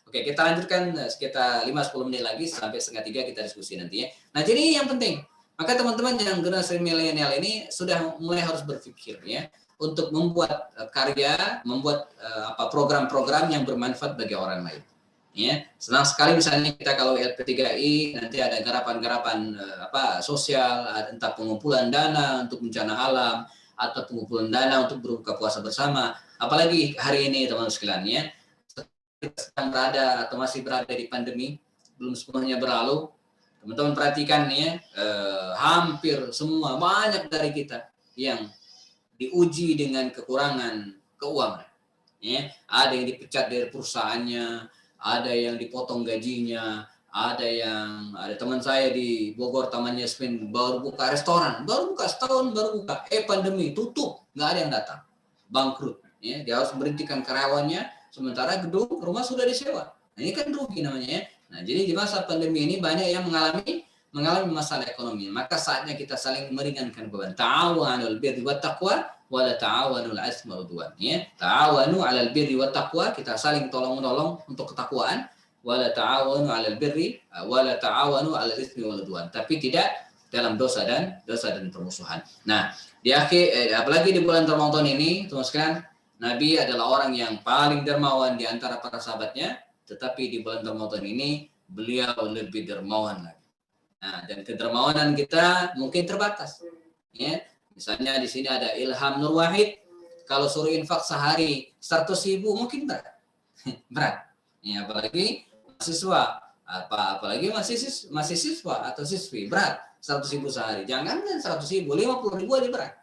Oke, kita lanjutkan sekitar 5-10 menit lagi, sampai 2:30 kita diskusi nanti, ya. Nah, jadi yang penting, maka teman-teman yang generasi milenial ini sudah mulai harus berpikir, ya, untuk membuat karya, membuat program-program yang bermanfaat bagi orang lain. Ya, senang sekali misalnya kita kalau LP3I nanti ada garapan-garapan sosial, entah pengumpulan dana untuk bencana alam atau pengumpulan dana untuk berbuka puasa bersama. Apalagi hari ini teman-teman sekalian, ya, kita sedang berada atau masih berada di pandemi, belum sepenuhnya berlalu. Teman-teman perhatikan, ya, hampir semua, banyak dari kita yang diuji dengan kekurangan keuangan. Ya, ada yang dipecat dari perusahaannya, ada yang dipotong gajinya, ada teman saya di Bogor Taman Yasmin baru buka restoran, baru buka setahun, baru buka, pandemi tutup, nggak ada yang datang, bangkrut. Ya, dia harus memberhentikan karyawannya, sementara gedung rumah sudah disewa. Nah, ini kan rugi namanya, ya. Nah, jadi di masa pandemi ini banyak yang mengalami mengalami masalah ekonomi, maka saatnya kita saling meringankan beban. Ta'awanul birri wat taqwa wa la ta'awanul ismi wal udwan. Ya, ta'awanu 'alal birri wat taqwa, kita saling tolong-menolong untuk ketakwaan, wa la ta'awanu 'alal birri wa la ta'awanu 'alal ismi wal udwan. Tapi tidak dalam dosa dan permusuhan. Nah, di akhir apalagi di bulan Ramadan ini, teman sekalian, Nabi adalah orang yang paling dermawan di antara para sahabatnya, tetapi di bulan Ramadan ini beliau lebih dermawan lagi. Nah, dan kedermawanan kita mungkin terbatas. Ya, misalnya di sini ada Ilham Nur Wahid, kalau suruh infak sehari 100.000 mungkin berat. Berat. Ya, apalagi mahasiswa, apalagi masih siswa atau siswi, berat 100.000 sehari. Jangan 100.000, 50.000 aja berat.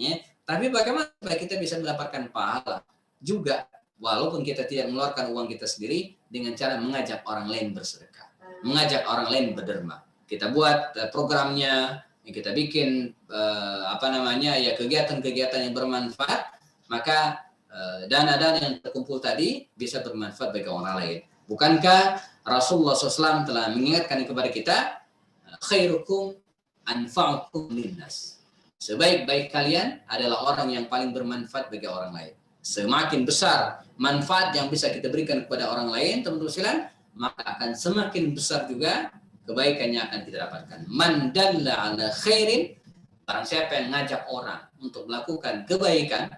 Ya, tapi bagaimana supaya kita bisa mendapatkan pahala juga walaupun kita tidak mengeluarkan uang kita sendiri, dengan cara mengajak orang lain bersedekah, mengajak orang lain berderma. Kita buat programnya, kita bikin kegiatan-kegiatan yang bermanfaat, maka dana-dana yang terkumpul tadi bisa bermanfaat bagi orang lain. Bukankah Rasulullah SAW telah mengingatkan kepada kita, khairukum anfa'ukum linnas. Sebaik-baik kalian adalah orang yang paling bermanfaat bagi orang lain. Semakin besar manfaat yang bisa kita berikan kepada orang lain, teman-teman sekalian, maka akan semakin besar juga kebaikan yang akan kita dapatkan. Man dalla ala khairin, barang siapa yang ngajak orang untuk melakukan kebaikan,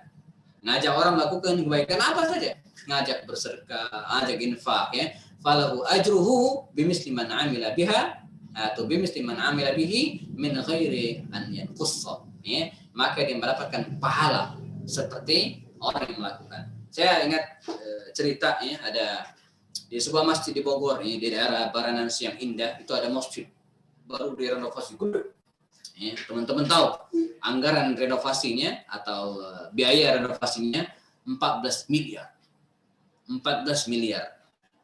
ngajak orang melakukan kebaikan apa saja, ngajak bersedekah, ngajak infak, ya, falahu ajruhu bimisli man amila biha atau bimisli man amila bihi min ghairi an yanqussa, ya, maka dia mendapatkan pahala seperti orang yang melakukan. Saya ingat cerita, ya, ada di sebuah masjid di Bogor, di daerah Baranans yang indah, itu ada masjid baru direnovasi. Ya, teman-teman tahu anggaran renovasinya atau biaya renovasinya 14 miliar. 14 miliar.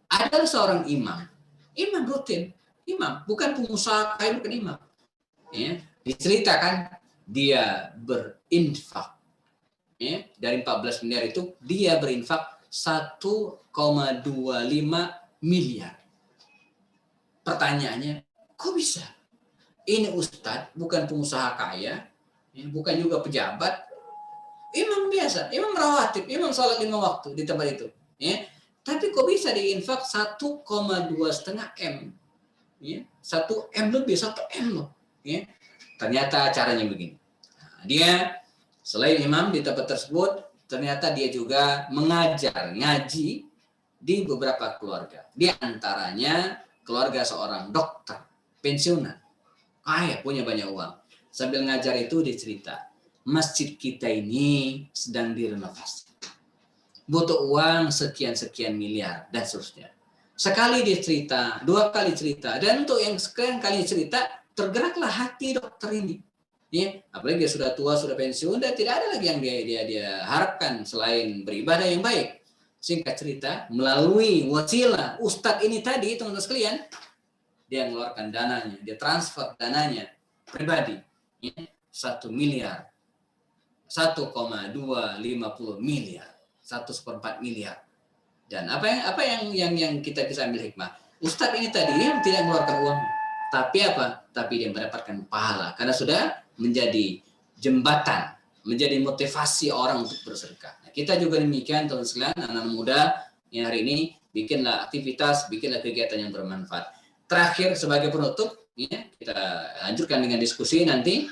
Ada seorang imam rutin, bukan pengusaha kaya, bukan imam. Ya, diceritakan dia berinfak. Ya, dari 14 miliar itu dia berinfak 1,25 miliar. Pertanyaannya, kok bisa? Ini ustadz, bukan pengusaha kaya, bukan juga pejabat, imam biasa, imam rawatib, imam sholat 5 waktu di tempat itu. Ya. Tapi kok bisa diinfak 1,2,5 M? Ya. 1 M lebih, 1 M loh. Ya. Ternyata caranya begini. Nah, dia selain imam di tempat tersebut, ternyata dia juga mengajar ngaji di beberapa keluarga. Di antaranya keluarga seorang dokter pensiunan, kaya, punya banyak uang. Sambil ngajar itu dicerita, masjid kita ini sedang direnovasi, butuh uang sekian-sekian miliar dan seterusnya. Sekali dia cerita, 2 kali cerita, dan untuk yang sekian kali cerita tergeraklah hati dokter ini. Ya, apalagi dia sudah tua, sudah pensiun, dan tidak ada lagi yang dia harapkan selain beribadah yang baik. Singkat cerita, melalui wasilah ustadz ini tadi, teman-teman sekalian, dia mengeluarkan dananya, dia transfer dananya pribadi, ya, 1 miliar, 1,250 miliar, 1/4 miliar. Dan apa yang kita bisa ambil hikmah? Ustadz ini tadi dia tidak mengeluarkan uang, tapi apa? Tapi dia mendapatkan pahala karena sudah menjadi jembatan, menjadi motivasi orang untuk bersedekah. Nah, kita juga demikian, teman sekalian, anak muda yang hari ini bikinlah aktivitas, bikinlah kegiatan yang bermanfaat. Terakhir sebagai penutup, ya, kita lanjutkan dengan diskusi nanti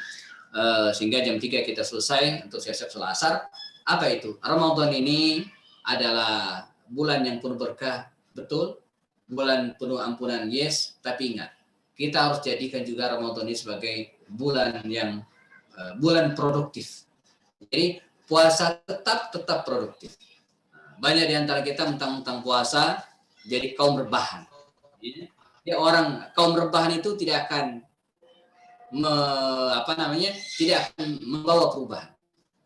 sehingga jam 3 kita selesai untuk siap-siap sholat asar. Apa itu? Ramadan ini adalah bulan yang penuh berkah, betul. Bulan penuh ampunan, yes. Tapi ingat, kita harus jadikan juga Ramadan ini sebagai bulan yang bulan produktif. Jadi puasa tetap produktif. Banyak di antara kita mentang-mentang puasa jadi kaum rebahan. Ya, orang kaum rebahan itu tidak akan tidak akan membawa perubahan.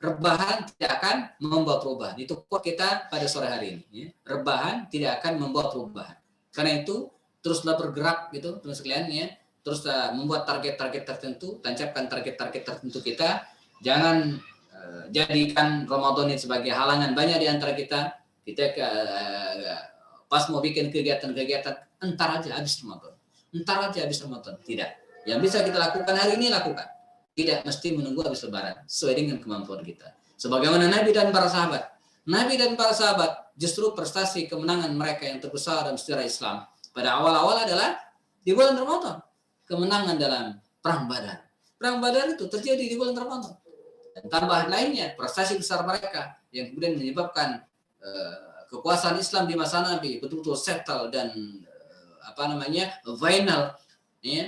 Rebahan tidak akan membawa perubahan. Itu quote kita pada sore hari ini. Ya. Rebahan tidak akan membawa perubahan. Karena itu teruslah bergerak gitu, teman sekalian, ya. Terus membuat target-target tertentu, tancapkan target-target tertentu kita. Jangan jadikan Ramadan ini sebagai halangan. Banyak di antara kita pas mau bikin kegiatan-kegiatan, entar aja habis Ramadan. Tidak. Yang bisa kita lakukan hari ini, lakukan. Tidak mesti menunggu habis Lebaran, sesuai dengan kemampuan kita. Sebagaimana Nabi dan para sahabat. Nabi dan para sahabat justru prestasi kemenangan mereka yang terbesar dalam sejarah Islam pada awal-awal adalah di bulan Ramadan. Kemenangan dalam Perang Badar. Perang Badar itu terjadi di bulan Ramadan. Dan tambahan lainnya, prestasi besar mereka yang kemudian menyebabkan kekuasaan Islam di masa Nabi betul-betul settle dan final. Ya.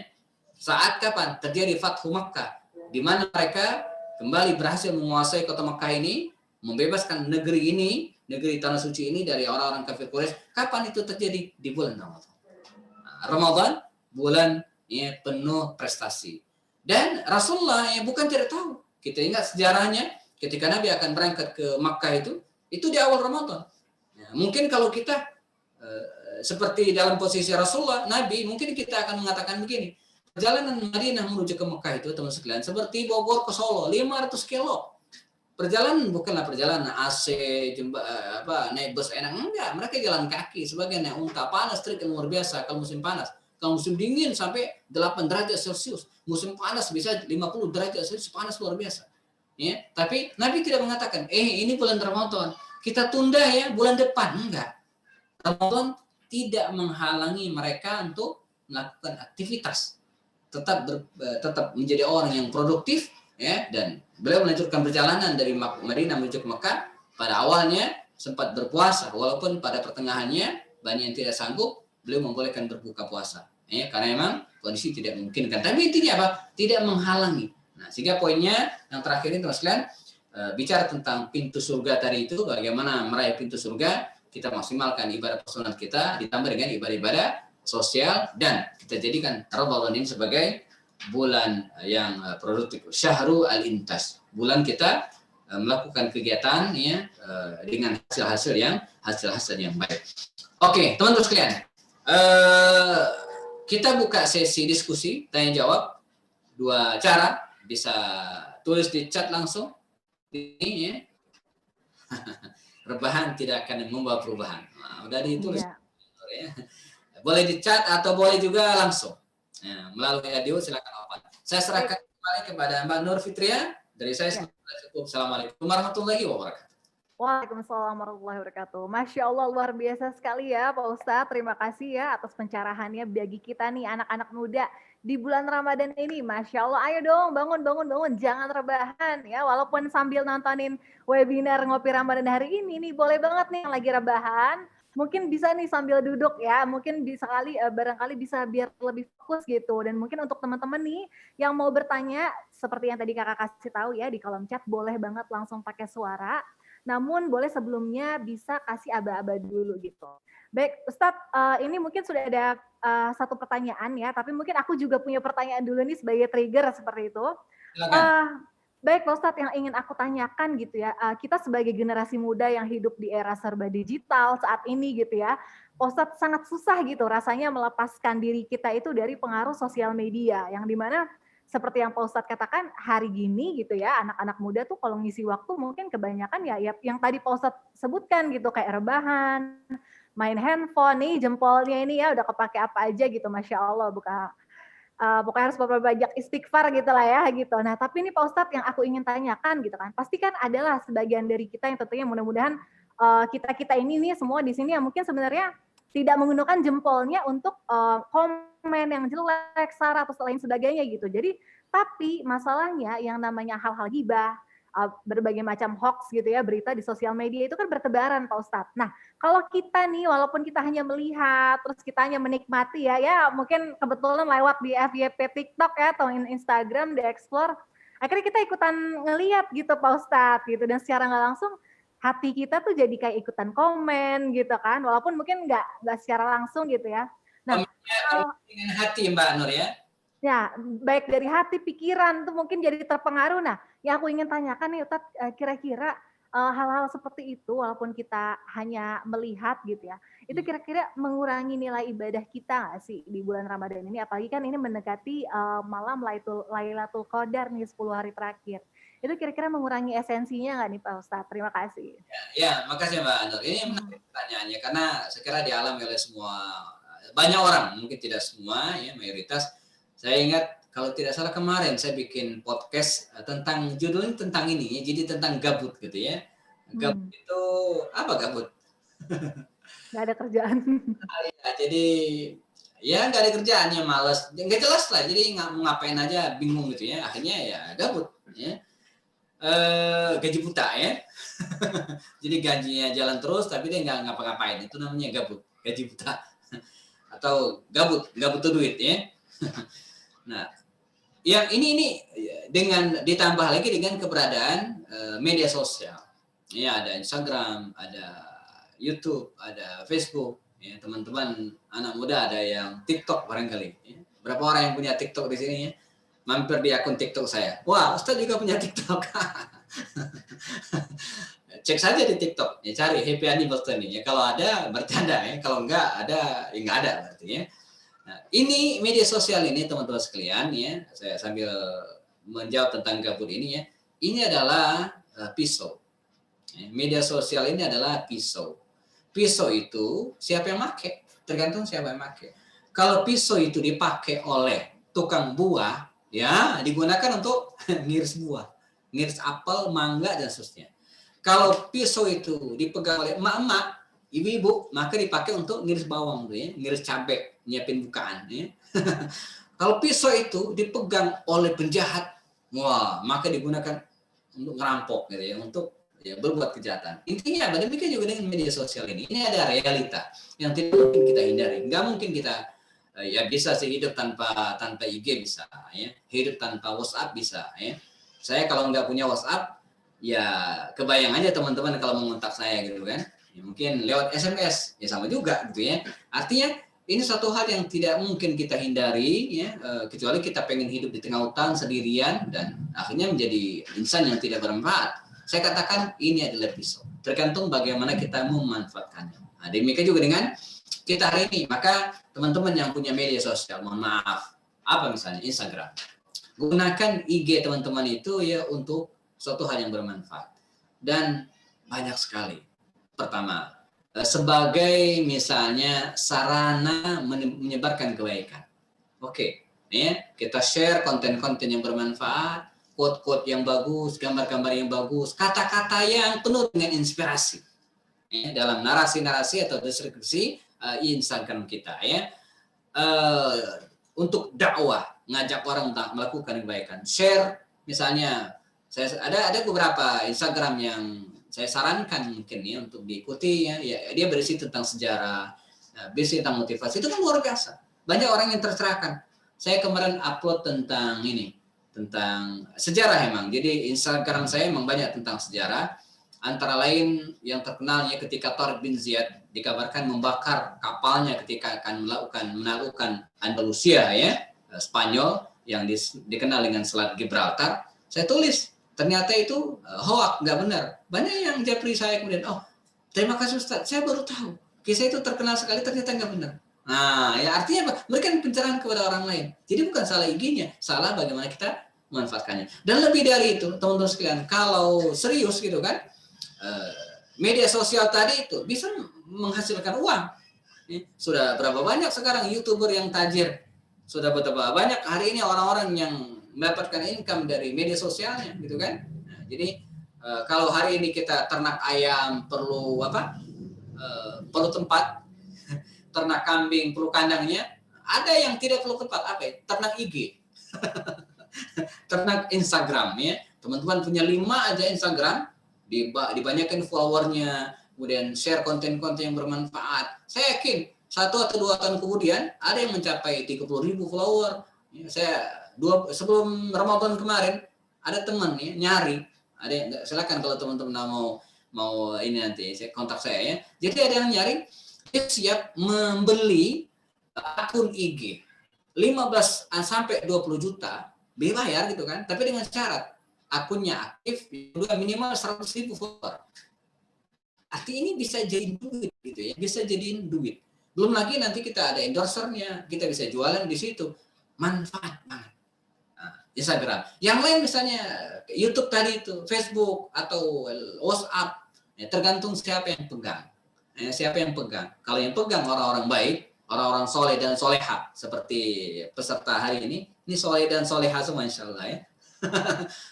Saat kapan terjadi Fathu Makkah, di mana mereka kembali berhasil menguasai kota Makkah ini, membebaskan negeri ini, negeri tanah suci ini dari orang-orang kafir Quraisy. Kapan itu terjadi? Di bulan Ramadan. Ramadan, bulan penuh prestasi. Dan Rasulullah bukan tidak tahu. Kita ingat sejarahnya ketika Nabi akan berangkat ke Makkah itu di awal Ramadan. Ya, mungkin kalau kita seperti dalam posisi Rasulullah, Nabi, mungkin kita akan mengatakan begini. Perjalanan Madinah menuju ke Makkah itu, teman sekalian, seperti Bogor ke Solo, 500 kilo. Perjalanan bukanlah perjalanan AC, naik bus enak, enggak. Mereka jalan kaki, sebagian naik unta, panas terik luar biasa kalau musim panas. Kalau musim dingin sampai 8 derajat Celcius. Musim panas bisa 50 derajat Celcius, panas luar biasa. Ya, tapi Nabi tidak mengatakan, ini bulan Ramadan, kita tunda ya bulan depan. Enggak. Ramadan tidak menghalangi mereka untuk melakukan aktivitas. Tetap menjadi orang yang produktif, ya, dan beliau melanjutkan perjalanan dari Madinah menuju ke Mekah. Pada awalnya sempat berpuasa, walaupun pada pertengahannya banyak yang tidak sanggup, beliau membolehkan berbuka puasa. Ya, karena memang kondisi tidak memungkinkan. Tapi intinya apa? Tidak menghalangi. Nah, sehingga poinnya yang terakhir ini, teman sekalian, bicara tentang pintu surga tadi itu, bagaimana meraih pintu surga, kita maksimalkan ibadah personal kita, ditambah dengan ibadah-ibadah sosial, dan kita jadikan Ramadan ini sebagai bulan yang produktif. Syahrul al-intas. Bulan kita melakukan kegiatan ya dengan hasil-hasil yang baik. Oke, teman-teman sekalian. Kita buka sesi diskusi tanya jawab. 2 cara, bisa tulis di chat langsung. Ini ya. Rebahan tidak akan membawa perubahan. Nah, udah ditulis. Ya. Boleh di chat atau boleh juga langsung. Ya, melalui audio silakan open. Saya serahkan kembali kepada Mbak Nur Fitria. Dari saya cukup. Assalamualaikum warahmatullahi wabarakatuh. Waalaikumsalam warahmatullahi wabarakatuh. Masya Allah, luar biasa sekali ya Pak Ustadz. Terima kasih ya atas pencerahannya bagi kita nih anak-anak muda di bulan Ramadan ini. Masya Allah, ayo dong bangun. Jangan rebahan ya. Walaupun sambil nontonin webinar Ngopi Ramadan hari ini nih, boleh banget nih yang lagi rebahan. Mungkin bisa nih sambil duduk ya, mungkin bisa barangkali bisa biar lebih fokus gitu. Dan mungkin untuk teman-teman nih yang mau bertanya, seperti yang tadi kakak kasih tahu ya di kolom chat, boleh banget langsung pakai suara. Namun boleh sebelumnya bisa kasih aba-aba dulu gitu. Baik, Ustadz, ini mungkin sudah ada satu pertanyaan ya, tapi mungkin aku juga punya pertanyaan dulu nih sebagai trigger seperti itu. Baik, Pak Ustadz, yang ingin aku tanyakan gitu ya, kita sebagai generasi muda yang hidup di era serba digital saat ini gitu ya, Pak Ustadz sangat susah gitu rasanya melepaskan diri kita itu dari pengaruh sosial media, yang dimana seperti yang Pak Ustadz katakan hari gini gitu ya, anak-anak muda tuh kalau ngisi waktu mungkin kebanyakan ya yang tadi Pak Ustadz sebutkan gitu, kayak rebahan, main handphone nih, jempolnya ini ya udah kepake apa aja gitu, Masya Allah, pokoknya harus banyak istighfar gitu lah ya gitu. Nah tapi ini Pak Ustadz yang aku ingin tanyakan gitu kan, pasti kan adalah sebagian dari kita yang tentunya mudah-mudahan kita ini nih semua di sini yang mungkin sebenarnya tidak menggunakan jempolnya untuk komen yang jelek, sara atau lain sebagainya gitu. Jadi tapi masalahnya yang namanya hal-hal gibah, berbagai macam hoax gitu ya, berita di sosial media itu kan bertebaran Pak Ustadz. Nah kalau kita nih walaupun kita hanya melihat, terus kita hanya menikmati ya mungkin kebetulan lewat di FYP TikTok ya atau Instagram, di explore, akhirnya kita ikutan ngelihat gitu Pak Ustadz gitu, dan secara nggak langsung hati kita tuh jadi kayak ikutan komen gitu kan, walaupun mungkin nggak secara langsung gitu ya. Nah, dengan hati Mbak Nur ya. Ya, baik dari hati, pikiran tuh mungkin jadi terpengaruh. Nah, yang aku ingin tanyakan nih Ustadz, kira-kira hal-hal seperti itu walaupun kita hanya melihat gitu ya, itu kira-kira mengurangi nilai ibadah kita nggak sih di bulan Ramadan ini? Apalagi kan ini mendekati malam Lailatul Qadar nih 10 hari terakhir. Itu kira-kira mengurangi esensinya nggak nih Pak Ustadz? Terima kasih. Ya, makasih Mbak Nur. Ini menarik pertanyaannya karena sekira dialami oleh semua, banyak orang, mungkin tidak semua ya, mayoritas. Saya ingat kalau tidak salah kemarin saya bikin podcast tentang judulnya tentang ini, ya, jadi tentang gabut gitu ya. Gabut itu apa gabut? Nggak ada kerjaan. Ya, jadi ya nggak ada kerjaannya, malas, nggak jelas lah. Jadi ngapain aja bingung gitu ya. Akhirnya ya gabut. Ya. Gaji buta ya. Jadi gajinya jalan terus tapi dia nggak ngapa-ngapain, itu namanya gabut, gaji buta. Atau gabut tuh duit ya. Nah, yang ini dengan ditambah lagi dengan keberadaan media sosial. Ya, ada Instagram, ada YouTube, ada Facebook. Ya, teman-teman anak muda ada yang TikTok barangkali. Ya. Berapa orang yang punya TikTok di sini ya? Mampir di akun TikTok saya. Wah, Ustaz juga punya TikTok. Cek saja di TikTok, ya cari Happy Anniversary ya. Kalau ada bercanda ya, kalau enggak ada ya enggak ada berarti ya. Nah, ini media sosial ini teman-teman sekalian ya. Saya sambil menjawab tentang gabut ini ya. Ini adalah pisau. Ya, media sosial ini adalah pisau. Pisau itu siapa yang pakai? Tergantung siapa yang pakai. Kalau pisau itu dipakai oleh tukang buah, ya digunakan untuk ngiris buah, ngiris apel, mangga dan seterusnya. Kalau pisau itu dipegang oleh emak-emak, ibu-ibu, maka dipakai untuk ngiris bawang tuh ya, ngiris cabai, nyiapin bukaan ya. Kalau pisau itu dipegang oleh penjahat, wah, maka digunakan untuk ngerampok gitu ya, untuk ya berbuat kejahatan. Intinya demikian juga dengan media sosial ini. Ini ada realita yang tidak mungkin kita hindari. Nggak mungkin kita ya bisa sih hidup tanpa IG bisa ya, hidup tanpa WhatsApp bisa ya. Saya kalau nggak punya WhatsApp ya kebayang aja teman-teman kalau mau ngontak saya gitu kan, ya mungkin lewat SMS ya sama juga gitu ya. Artinya ini satu hal yang tidak mungkin kita hindari ya, kecuali kita pengen hidup di tengah hutan sendirian dan akhirnya menjadi insan yang tidak bermanfaat. Saya katakan ini adalah pisau, tergantung bagaimana kita memanfaatkannya. Nah, demikian juga dengan kita hari ini. Maka teman-teman yang punya media sosial, mohon maaf, apa misalnya Instagram, gunakan IG teman-teman itu ya untuk suatu hal yang bermanfaat dan banyak sekali. Pertama, sebagai misalnya sarana menyebarkan kebaikan. Oke, ya kita share konten-konten yang bermanfaat, quote-quote yang bagus, gambar-gambar yang bagus, kata-kata yang penuh dengan inspirasi ya, dalam narasi-narasi atau deskripsi Instagram kita ya, untuk dakwah, ngajak orang untuk melakukan kebaikan, share misalnya. Saya ada beberapa Instagram yang saya sarankan mungkin ya untuk diikuti ya. Dia berisi tentang sejarah, berisi tentang motivasi, itu kan luar biasa. Banyak orang yang tercerahkan. Saya kemarin upload tentang ini, tentang sejarah emang. Jadi Instagram saya emang banyak tentang sejarah. Antara lain yang terkenalnya ketika Tariq bin Ziyad dikabarkan membakar kapalnya ketika akan menaklukkan Andalusia ya, Spanyol yang dikenal dengan Selat Gibraltar. Saya tulis ternyata itu hoax, nggak benar. Banyak yang japri saya kemudian, oh terima kasih Ustaz, saya baru tahu kisah itu terkenal sekali, ternyata nggak benar. Nah ya artinya apa? Memberikan pencerahan kepada orang lain. Jadi bukan salah IG-nya, salah bagaimana kita memanfaatkannya. Dan lebih dari itu teman-teman sekalian, kalau serius gitu kan, media sosial tadi itu bisa menghasilkan uang. Sudah berapa banyak sekarang YouTuber yang tajir, sudah berapa banyak hari ini orang-orang yang mendapatkan income dari media sosialnya gitu kan. Nah, jadi kalau hari ini kita ternak ayam perlu apa, perlu tempat, ternak kambing perlu kandangnya, ada yang tidak perlu tempat, apa ya, ternak IG. Ternak Instagram ya, teman-teman punya 5 aja Instagram, dibanyakin followernya, kemudian share konten-konten yang bermanfaat. Saya yakin 1 atau 2 tahun kemudian ada yang mencapai 30.000 follower. Ya, saya sebelum Ramadan kemarin ada teman ya nyari, ada yang silakan kalau teman-teman mau ini nanti saya kontak saya ya. Jadi ada yang nyari, dia siap membeli akun IG 15 sampai 20 juta dibayar gitu kan, tapi dengan syarat akunnya aktif, minimal 100.000 follower. Arti ini bisa jadi duit gitu ya, bisa jadiin duit. Belum lagi nanti kita ada endorsernya, kita bisa jualan di situ. Manfaat banget. Instagram. Yang lain misalnya YouTube tadi itu, Facebook atau WhatsApp, ya, tergantung siapa yang pegang. Siapa yang pegang. Kalau yang pegang orang-orang baik, orang-orang soleh dan soleha seperti peserta hari ini soleh dan soleha semua insya Allah ya.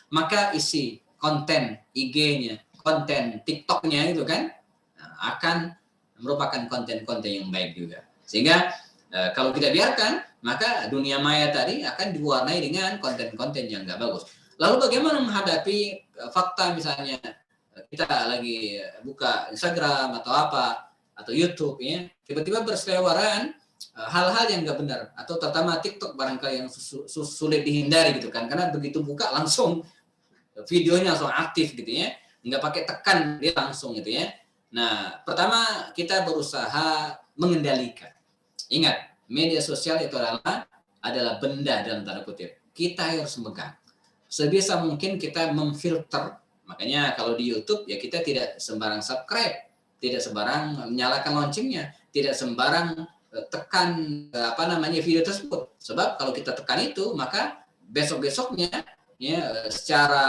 Maka isi konten IG-nya, konten TikTok-nya itu kan akan merupakan konten-konten yang baik juga. Sehingga kalau kita biarkan, maka dunia maya tadi akan diwarnai dengan konten-konten yang nggak bagus. Lalu bagaimana menghadapi fakta misalnya kita lagi buka Instagram atau apa, atau YouTube ya, tiba-tiba berseliweran hal-hal yang nggak benar, atau terutama TikTok barangkali yang sulit dihindari gitu kan, karena begitu buka langsung videonya langsung aktif gitu ya, nggak pakai tekan dia langsung gitu ya. Nah, pertama kita berusaha mengendalikan. Ingat, media sosial itu adalah benda dalam tanda kutip. Kita harus memegang. Sebisa mungkin kita memfilter. Makanya kalau di YouTube ya kita tidak sembarang subscribe, tidak sembarang menyalakan loncengnya, tidak sembarang tekan video tersebut. Sebab kalau kita tekan itu, maka besok-besoknya ya secara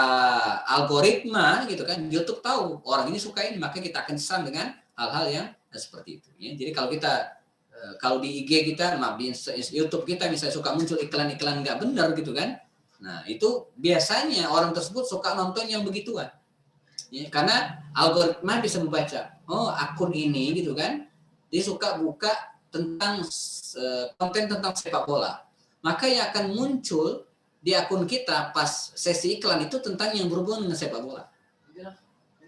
algoritma gitu kan, YouTube tahu orang ini suka ini, maka kita akan serang dengan hal-hal yang seperti itu ya. Jadi kalau di IG kita, di YouTube kita misalnya suka muncul iklan-iklan nggak benar gitu kan, nah itu biasanya orang tersebut suka nonton yang begituan ya, karena algoritma bisa membaca, oh akun ini gitu kan, dia suka buka tentang konten tentang sepak bola, maka yang akan muncul di akun kita pas sesi iklan itu tentang yang berhubungan dengan sepak bola.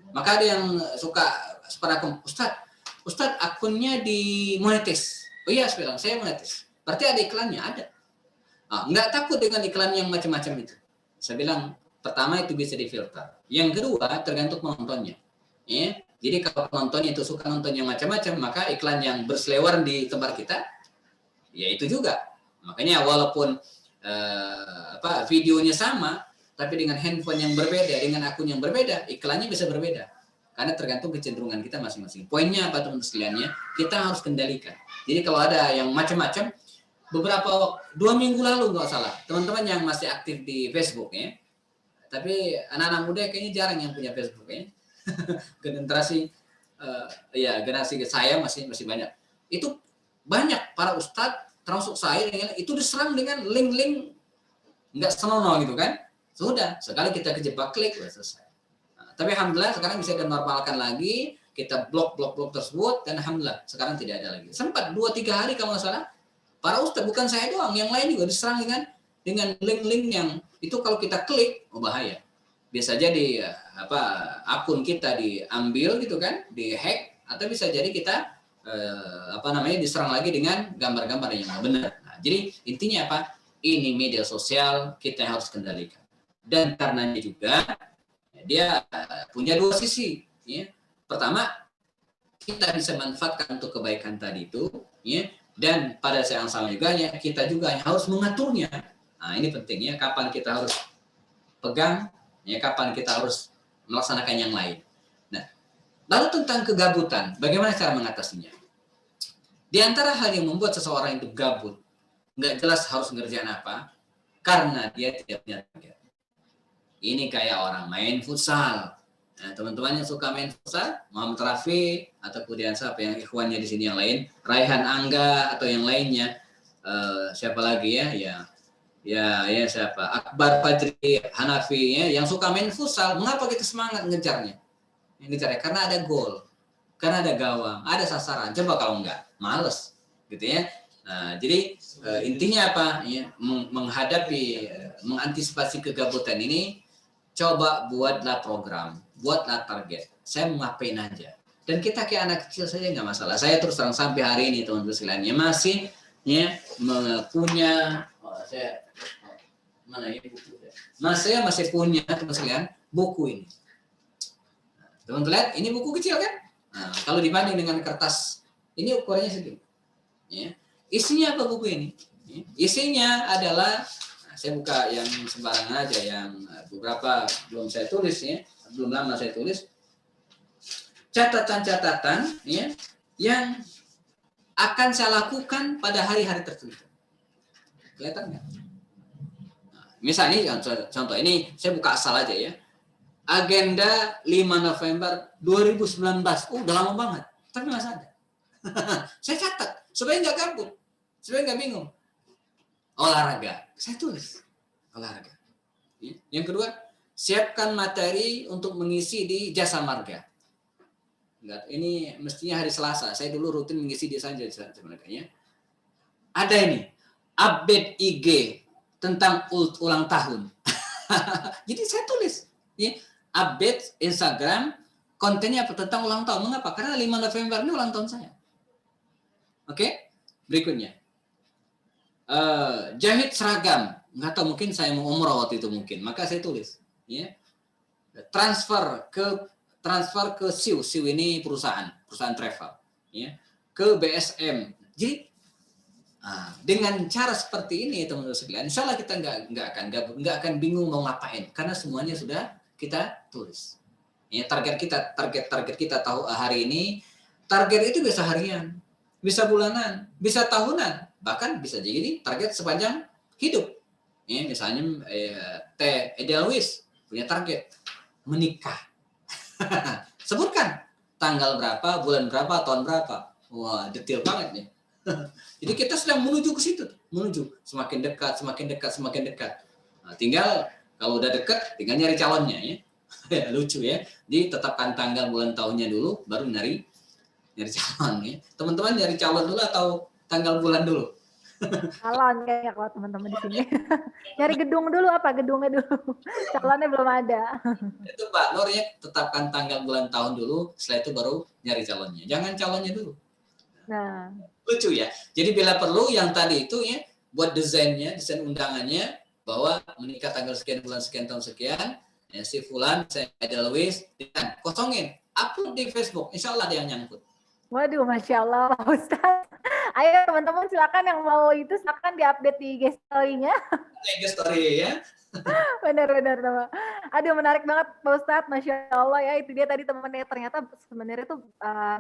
Maka ada yang suka pada akun, Ustadz akunnya dimonetis. Oh iya, saya monetis. Berarti ada iklannya, ada. Nggak takut dengan iklan yang macam-macam itu. Saya bilang, pertama itu bisa difilter. Yang kedua, tergantung penontonnya. Ya. Jadi kalau penontonnya itu suka nonton yang macam-macam, maka iklan yang berseliweran di tempat kita, ya itu juga. Makanya walaupun videonya sama, tapi dengan handphone yang berbeda, dengan akun yang berbeda, iklannya bisa berbeda. Karena tergantung kecenderungan kita masing-masing. Poinnya apa teman-teman sekalian? Kita harus kendalikan. Jadi kalau ada yang macam-macam, 2 minggu lalu nggak salah, teman-teman yang masih aktif di Facebook ya, tapi anak-anak muda kayaknya jarang yang punya Facebook ya. Generasi saya masih banyak. Itu banyak para ustadz termasuk saya itu diserang dengan link-link nggak senonoh gitu kan. Sudah, sekali kita kejebak klik sudah selesai. Tapi alhamdulillah sekarang bisa dinormalkan lagi, kita blok tersebut, dan alhamdulillah sekarang tidak ada lagi. Sempat 2-3 hari kalau nggak salah, para ustadz, bukan saya doang, yang lain juga diserang dengan link-link yang itu kalau kita klik, bahaya. Bisa jadi akun kita diambil gitu kan, dihack, atau bisa jadi kita diserang lagi dengan gambar-gambar yang nggak benar. Nah, jadi intinya apa? Ini media sosial kita harus kendalikan. Dan karenanya juga dia punya 2 sisi. Ya. Pertama, kita bisa manfaatkan untuk kebaikan tadi itu, ya. Dan pada saat yang sama juga ya, kita juga harus mengaturnya. Nah, ini pentingnya kapan kita harus pegang, ya kapan kita harus melaksanakan yang lain. Nah, lalu tentang kegabutan, bagaimana cara mengatasinya? Di antara hal yang membuat seseorang itu gabut, nggak jelas harus ngerjain apa, karena dia tidak punya target. Ini kayak orang main futsal. Nah, teman-teman yang suka main futsal, Muhammad Rafi atau kemudian siapa yang ikhwannya di sini yang lain, Raihan Angga atau yang lainnya, siapa lagi ya siapa, Akbar Fajri Hanafi ya, yang suka main futsal. Mengapa kita semangat ngejarnya? Karena ada gol, karena ada gawang, ada sasaran. Coba kalau enggak, males gitu ya. Nah, jadi intinya apa? Ya, mengantisipasi kegabutan ini, coba buatlah program, buatlah target. Saya mau ngapain aja. Dan kita kayak anak kecil saja nggak masalah. Saya terus terang sampai hari ini teman-teman sekalian masih punya saya masih punya teman sekalian buku ini. Teman-teman lihat, ini buku kecil kan? Nah, kalau dibanding dengan kertas, ini ukurannya segini. Ya. Isinya apa buku ini? Ya. Isinya adalah, saya buka yang sembarangan aja, yang beberapa belum saya tulis ya, belum lama saya tulis. Catatan-catatan ya, yang akan saya lakukan pada hari-hari tertentu. Kelihatan nggak? Nah, misalnya contoh ini saya buka asal aja ya. Agenda 5 November 2019. Udah lama banget, tapi masih ada. Saya catat supaya nggak gabut, supaya nggak bingung. Olahraga, saya tulis olahraga. Yang kedua, siapkan materi untuk mengisi di Jasa Marga. Enggak, ini mestinya hari Selasa. Saya dulu rutin mengisi di sana Jasa Marga ya. Ada ini update IG tentang ulang tahun. Jadi saya tulis ya, update Instagram kontennya apa tentang ulang tahun. Mengapa? Karena 5 November ini ulang tahun saya. Oke, berikutnya. Jahit seragam. Nggak tahu, mungkin saya mau umroh waktu itu mungkin. Maka saya tulis. Ya. Transfer ke SIW. SIW ini perusahaan travel. Ya. Ke BSM. Jadi, dengan cara seperti ini, teman-teman sekalian, insya Allah kita nggak akan bingung mau ngapain. Karena semuanya sudah kita tulis. Ya, target kita tahu hari ini. Target itu bisa harian, bisa bulanan, bisa tahunan, bahkan bisa jadi target sepanjang hidup. Ya, misalnya Teh Edelweiss punya target menikah. Sebutkan tanggal berapa, bulan berapa, tahun berapa. Wah, detail banget nih. Jadi kita sedang menuju ke situ, semakin dekat. Nah, tinggal kalau udah dekat, tinggal nyari calonnya ya. Lucu ya. Ditetapkan tanggal, bulan, tahunnya dulu, baru nyari calon ya. Teman-teman nyari calon dulu atau tanggal bulan dulu? Calon kayaknya kalau teman-teman di sini. Nyari gedung dulu apa? Gedungnya dulu. Calonnya belum ada. Itu Pak Nur ya, tetapkan tanggal, bulan, tahun dulu, setelah itu baru nyari calonnya. Jangan calonnya dulu. Nah, lucu ya. Jadi bila perlu yang tadi itu ya, buat desain undangannya bahwa menikah tanggal sekian, bulan sekian, tahun sekian, ya, si fulan, saya Edelweiss, dan kosongin, upload di Facebook, insya Allah dia nyangkut. Waduh, Masya Allah, Pak Ustadz. Ayo teman-teman silakan yang mau itu silakan diupdate di IG story-nya. IG story ya. Benar-benar. Aduh, menarik banget Pak Ustadz, Masya Allah ya. Itu dia tadi teman-teman, ternyata sebenarnya tuh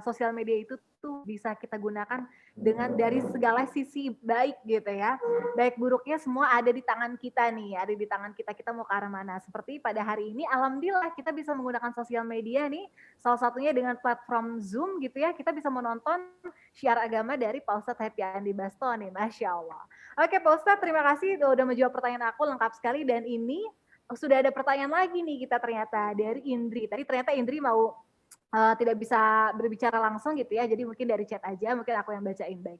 sosial media itu tuh bisa kita gunakan dengan dari segala sisi baik gitu ya. Baik buruknya semua ada di tangan kita nih, ada di tangan kita mau ke arah mana. Seperti pada hari ini, alhamdulillah kita bisa menggunakan sosial media nih, salah satunya dengan platform Zoom gitu ya, kita bisa menonton syiar agama dari Pak Ustadz Happy Andi Basto nih, Masya Allah. Oke Pak Ustadz, terima kasih udah menjawab pertanyaan aku, lengkap sekali. Dan ini sudah ada pertanyaan lagi nih kita ternyata dari Indri. Tadi ternyata Indri mau tidak bisa berbicara langsung gitu ya, jadi mungkin dari chat aja, mungkin aku yang bacain. Baik.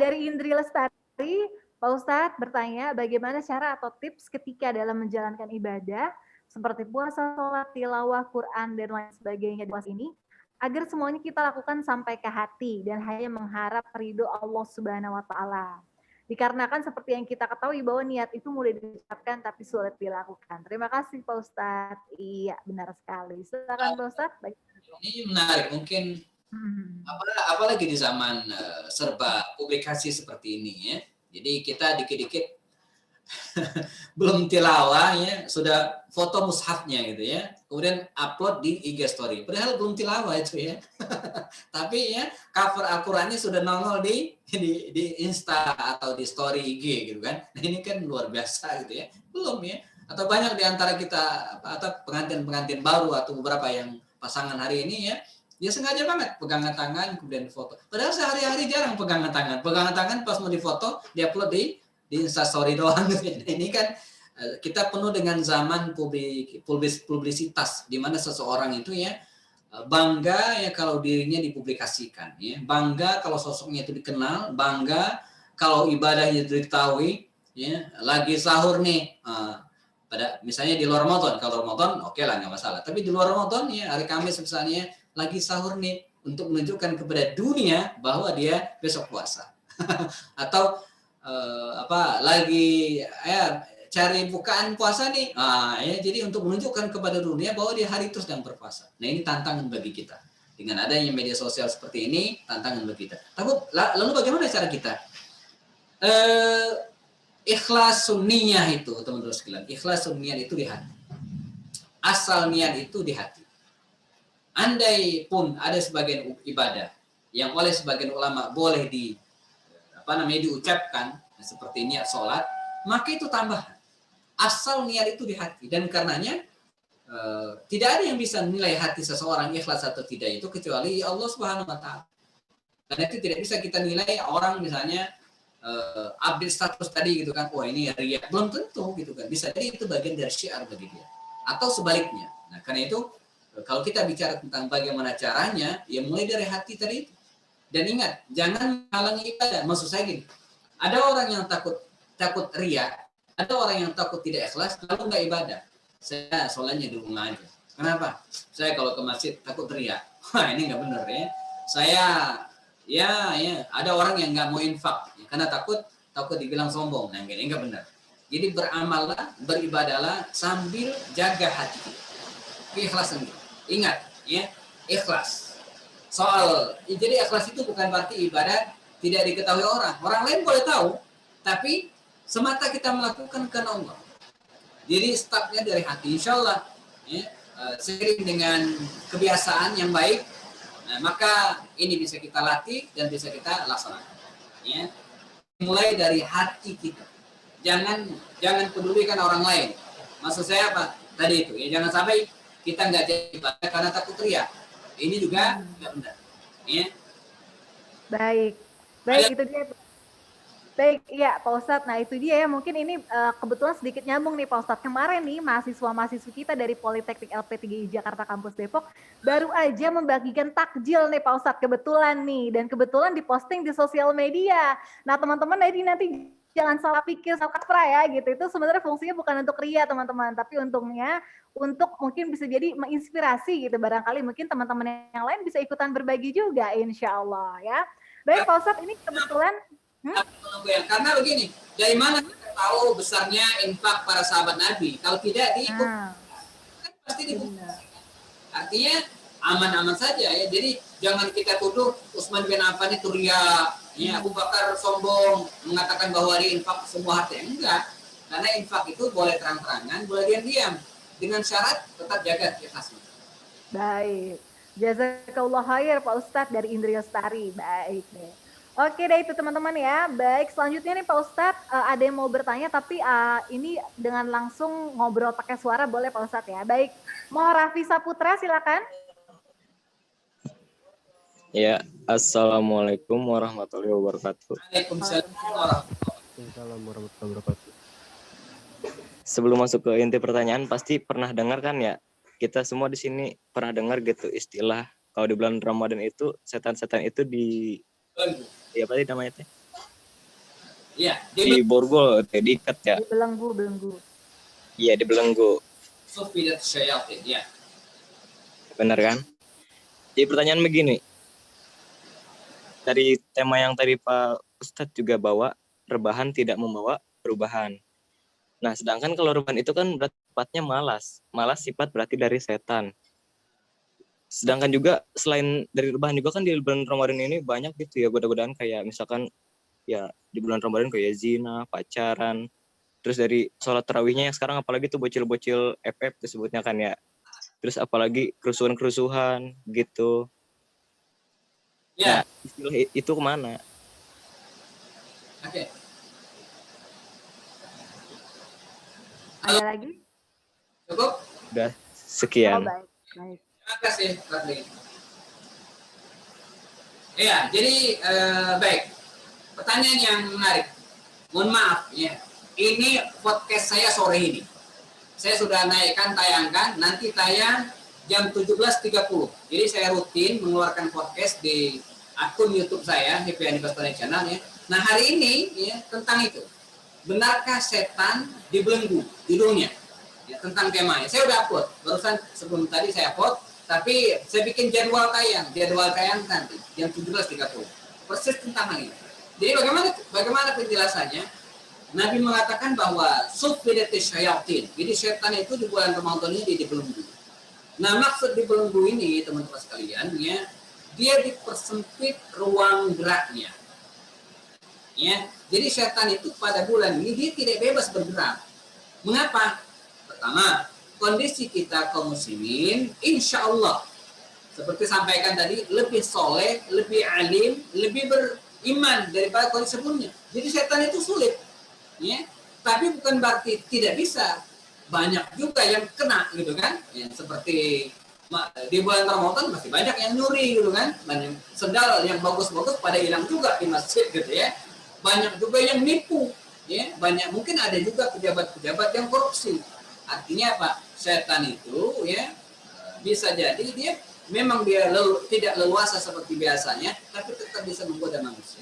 Dari Indri Lestari, Pak Ustadz bertanya bagaimana cara atau tips ketika dalam menjalankan ibadah seperti puasa, sholat, tilawah, Quran, dan lain sebagainya di puasa ini, agar semuanya kita lakukan sampai ke hati dan hanya mengharap ridho Allah Subhanahu wa Ta'ala. Dikarenakan seperti yang kita ketahui bahwa niat itu mudah diucapkan tapi sulit dilakukan. Terima kasih Pak Ustadz. Iya, benar sekali. Silakan Pak Ustadz. Baik. Ini menarik, mungkin apalagi di zaman serba publikasi seperti ini ya. Jadi kita dikit-dikit belum tilawah ya, sudah foto mushafnya gitu ya, kemudian upload di IG story. Padahal belum tilawah itu ya. Tapi ya cover Al-Qur'annya sudah nongol di Insta atau di story IG gitu kan. Nah, ini kan luar biasa gitu ya. Belum ya. Atau banyak di antara kita atau pengantin-pengantin baru atau beberapa yang pasangan hari ini ya, dia sengaja banget pegangan tangan kemudian foto. Padahal sehari-hari jarang pegangan tangan. Pegangan tangan pas mau difoto, diupload di Instastory doang. Ini kan kita penuh dengan zaman publisitas, di mana seseorang itu ya bangga ya kalau dirinya dipublikasikan, ya bangga kalau sosoknya itu dikenal, bangga kalau ibadahnya itu diketahui, ya lagi sahur nih pada misalnya di luar Ramadan, kalau Ramadan oke lah nggak masalah, tapi di luar Ramadan ya hari Kamis misalnya lagi sahur nih untuk menunjukkan kepada dunia bahwa dia besok puasa atau lagi cari bukaan puasa nih, jadi untuk menunjukkan kepada dunia bahwa dia hari itu sedang berpuasa. Nah ini tantangan bagi kita. Dengan adanya media sosial seperti ini, tantangan bagi kita. Lalu bagaimana cara kita? Ikhlas sunniyah itu, teman-teman sekalian. Ikhlas sunniyah itu di hati. Asal niat itu di hati. Andai pun ada sebagian ibadah yang oleh sebagian ulama boleh diucapkan seperti niat sholat, maka itu tambahan. Asal niat itu di hati, dan karenanya tidak ada yang bisa menilai hati seseorang ikhlas atau tidak itu kecuali Allah Subhanahu wa Ta'ala. Karena itu tidak bisa kita nilai orang misalnya update status tadi gitu kan, ini ria, belum tentu gitu kan, bisa jadi itu bagian dari syiar bagi dia, atau sebaliknya. Nah karena itu kalau kita bicara tentang bagaimana caranya, ya mulai dari hati tadi itu. Dan ingat, jangan menghalangi ibadah. Maksud saya gini, ada orang yang takut ria, ada orang yang takut tidak ikhlas, lalu nggak ibadah. Saya sholatnya di rumah aja. Kenapa? Saya kalau ke masjid takut ria. Wah ini nggak benar ya. Saya ya ada orang yang nggak mau infak karena takut dibilang sombong. Nah ini nggak benar. Jadi beramallah, beribadahlah sambil jaga hati kita. Keikhlasan kita. Ingat ya, ikhlas. Jadi ikhlas itu bukan berarti ibadah tidak diketahui orang. Orang lain boleh tahu, tapi semata kita melakukan karena Allah. Jadi startnya dari hati, insya Allah ya, seiring dengan kebiasaan yang baik, nah, maka ini bisa kita latih dan bisa kita laksanakan. Ya. Mulai dari hati kita, jangan pedulikan orang lain. Maksud saya apa? Tadi itu, ya jangan sampai kita nggak jadi ibadah karena takut teriak. Ini juga nggak benar. Ya. Baik itu dia. Baik, iya Pak Ustadz. Nah itu dia ya, mungkin ini kebetulan sedikit nyambung nih Pak Ustadz. Kemarin nih mahasiswa-mahasiswa kita dari Politeknik LP3I Jakarta Kampus Depok baru aja membagikan takjil nih Pak Ustadz, kebetulan nih. Dan kebetulan diposting di sosial media. Nah teman-teman nanti jangan salah pikir, salah kaprah ya gitu. Itu sebenarnya fungsinya bukan untuk ria teman-teman, tapi untungnya untuk mungkin bisa jadi menginspirasi gitu. Barangkali mungkin teman-teman yang lain bisa ikutan berbagi juga insya Allah ya. Baik Pak Ustadz, ini kebetulan karena begini, dari mana kita tahu besarnya infak para sahabat Nabi? Kalau tidak diikut, kan pasti dibuka. Artinya aman-aman saja ya. Jadi jangan kita tuduh Utsman bin Affan itu ria, ya Abu Bakar sombong mengatakan bahwa dia infak semua harta. Enggak, karena infak itu boleh terang-terangan, boleh diam-diam, dengan syarat tetap jaga keikhlasan. Baik, jazakallah khair Pak Ustadz dari Indri Lestari. Baik deh. Oke deh itu teman-teman ya. Baik, selanjutnya nih Pak Ustadz, ada yang mau bertanya tapi ini dengan langsung ngobrol pakai suara boleh Pak Ustadz ya. Baik, mau Raffi Saputra silakan. Ya, assalamualaikum warahmatullahi wabarakatuh. Waalaikumsalam warahmatullahi wabarakatuh. Sebelum masuk ke inti pertanyaan, pasti pernah dengar kan ya? Kita semua di sini pernah dengar gitu istilah kalau di bulan Ramadan itu setan-setan itu apa sih namanya teh? Iya, di borgol, diikat ya. Dibelenggu. Iya, dibelenggu. Sufidat syayatin, ya. Benar kan? Jadi pertanyaan begini. Dari tema yang tadi Pak Ustadz juga bawa, rebahan tidak membawa perubahan. Nah, sedangkan kalau rebahan itu kan berarti sifatnya malas. Malas sifat berarti dari setan. Sedangkan juga selain dari rebahan juga kan di bulan Ramadan ini banyak gitu ya goda-godaan kayak misalkan ya di bulan Ramadan kayak zina, pacaran, terus dari sholat tarawihnya yang sekarang apalagi tuh bocil-bocil FF disebutnya kan ya, terus apalagi kerusuhan-kerusuhan gitu. Ya. Nah, istilah itu kemana? Oke. Ada lagi? Cukup? Udah sekian. Oh, baik. Terima kasih, Radli. Ya, jadi baik. Pertanyaan yang menarik. Mohon maaf, ya. Ini podcast saya sore ini. Saya sudah naikkan, tayangkan. Nanti tayang jam 17.30. Jadi saya rutin mengeluarkan podcast di akun YouTube saya, Happy Anniversary Channel ya. Nah hari ini ya tentang itu. Benarkah setan dibelenggu? Judulnya. Ya, tentang temanya. Saya udah upload. Barusan sebelum tadi saya upload. Tapi saya bikin jadwal tayang nanti jam 17.30. Persis tentang hal ini. Jadi bagaimana penjelasannya? Nabi mengatakan bahwa sufidatis syayatin. Jadi setan itu di bulan Ramadan ini dibelenggu. Nah, maksud dibelenggu ini teman-teman sekalian ya, dia dipersempit ruang geraknya. Ya. Jadi setan itu pada bulan ini dia tidak bebas bergerak. Mengapa? Pertama, kondisi kita kaum muslimin, insya Allah, seperti sampaikan tadi, lebih soleh, lebih alim, lebih beriman daripada kondisi sebelumnya. Jadi setan itu sulit, ya. Tapi bukan berarti tidak bisa. Banyak juga yang kena, gitu kan? Ya, seperti di bulan Ramadan masih banyak yang nyuri gitu kan, banyak sendal yang bagus-bagus pada hilang juga di masjid gitu ya, banyak juga yang nipu ya, banyak mungkin ada juga pejabat-pejabat yang korupsi. Artinya apa? Setan itu ya bisa jadi dia memang dia tidak leluasa seperti biasanya, tapi tetap bisa menggoda manusia.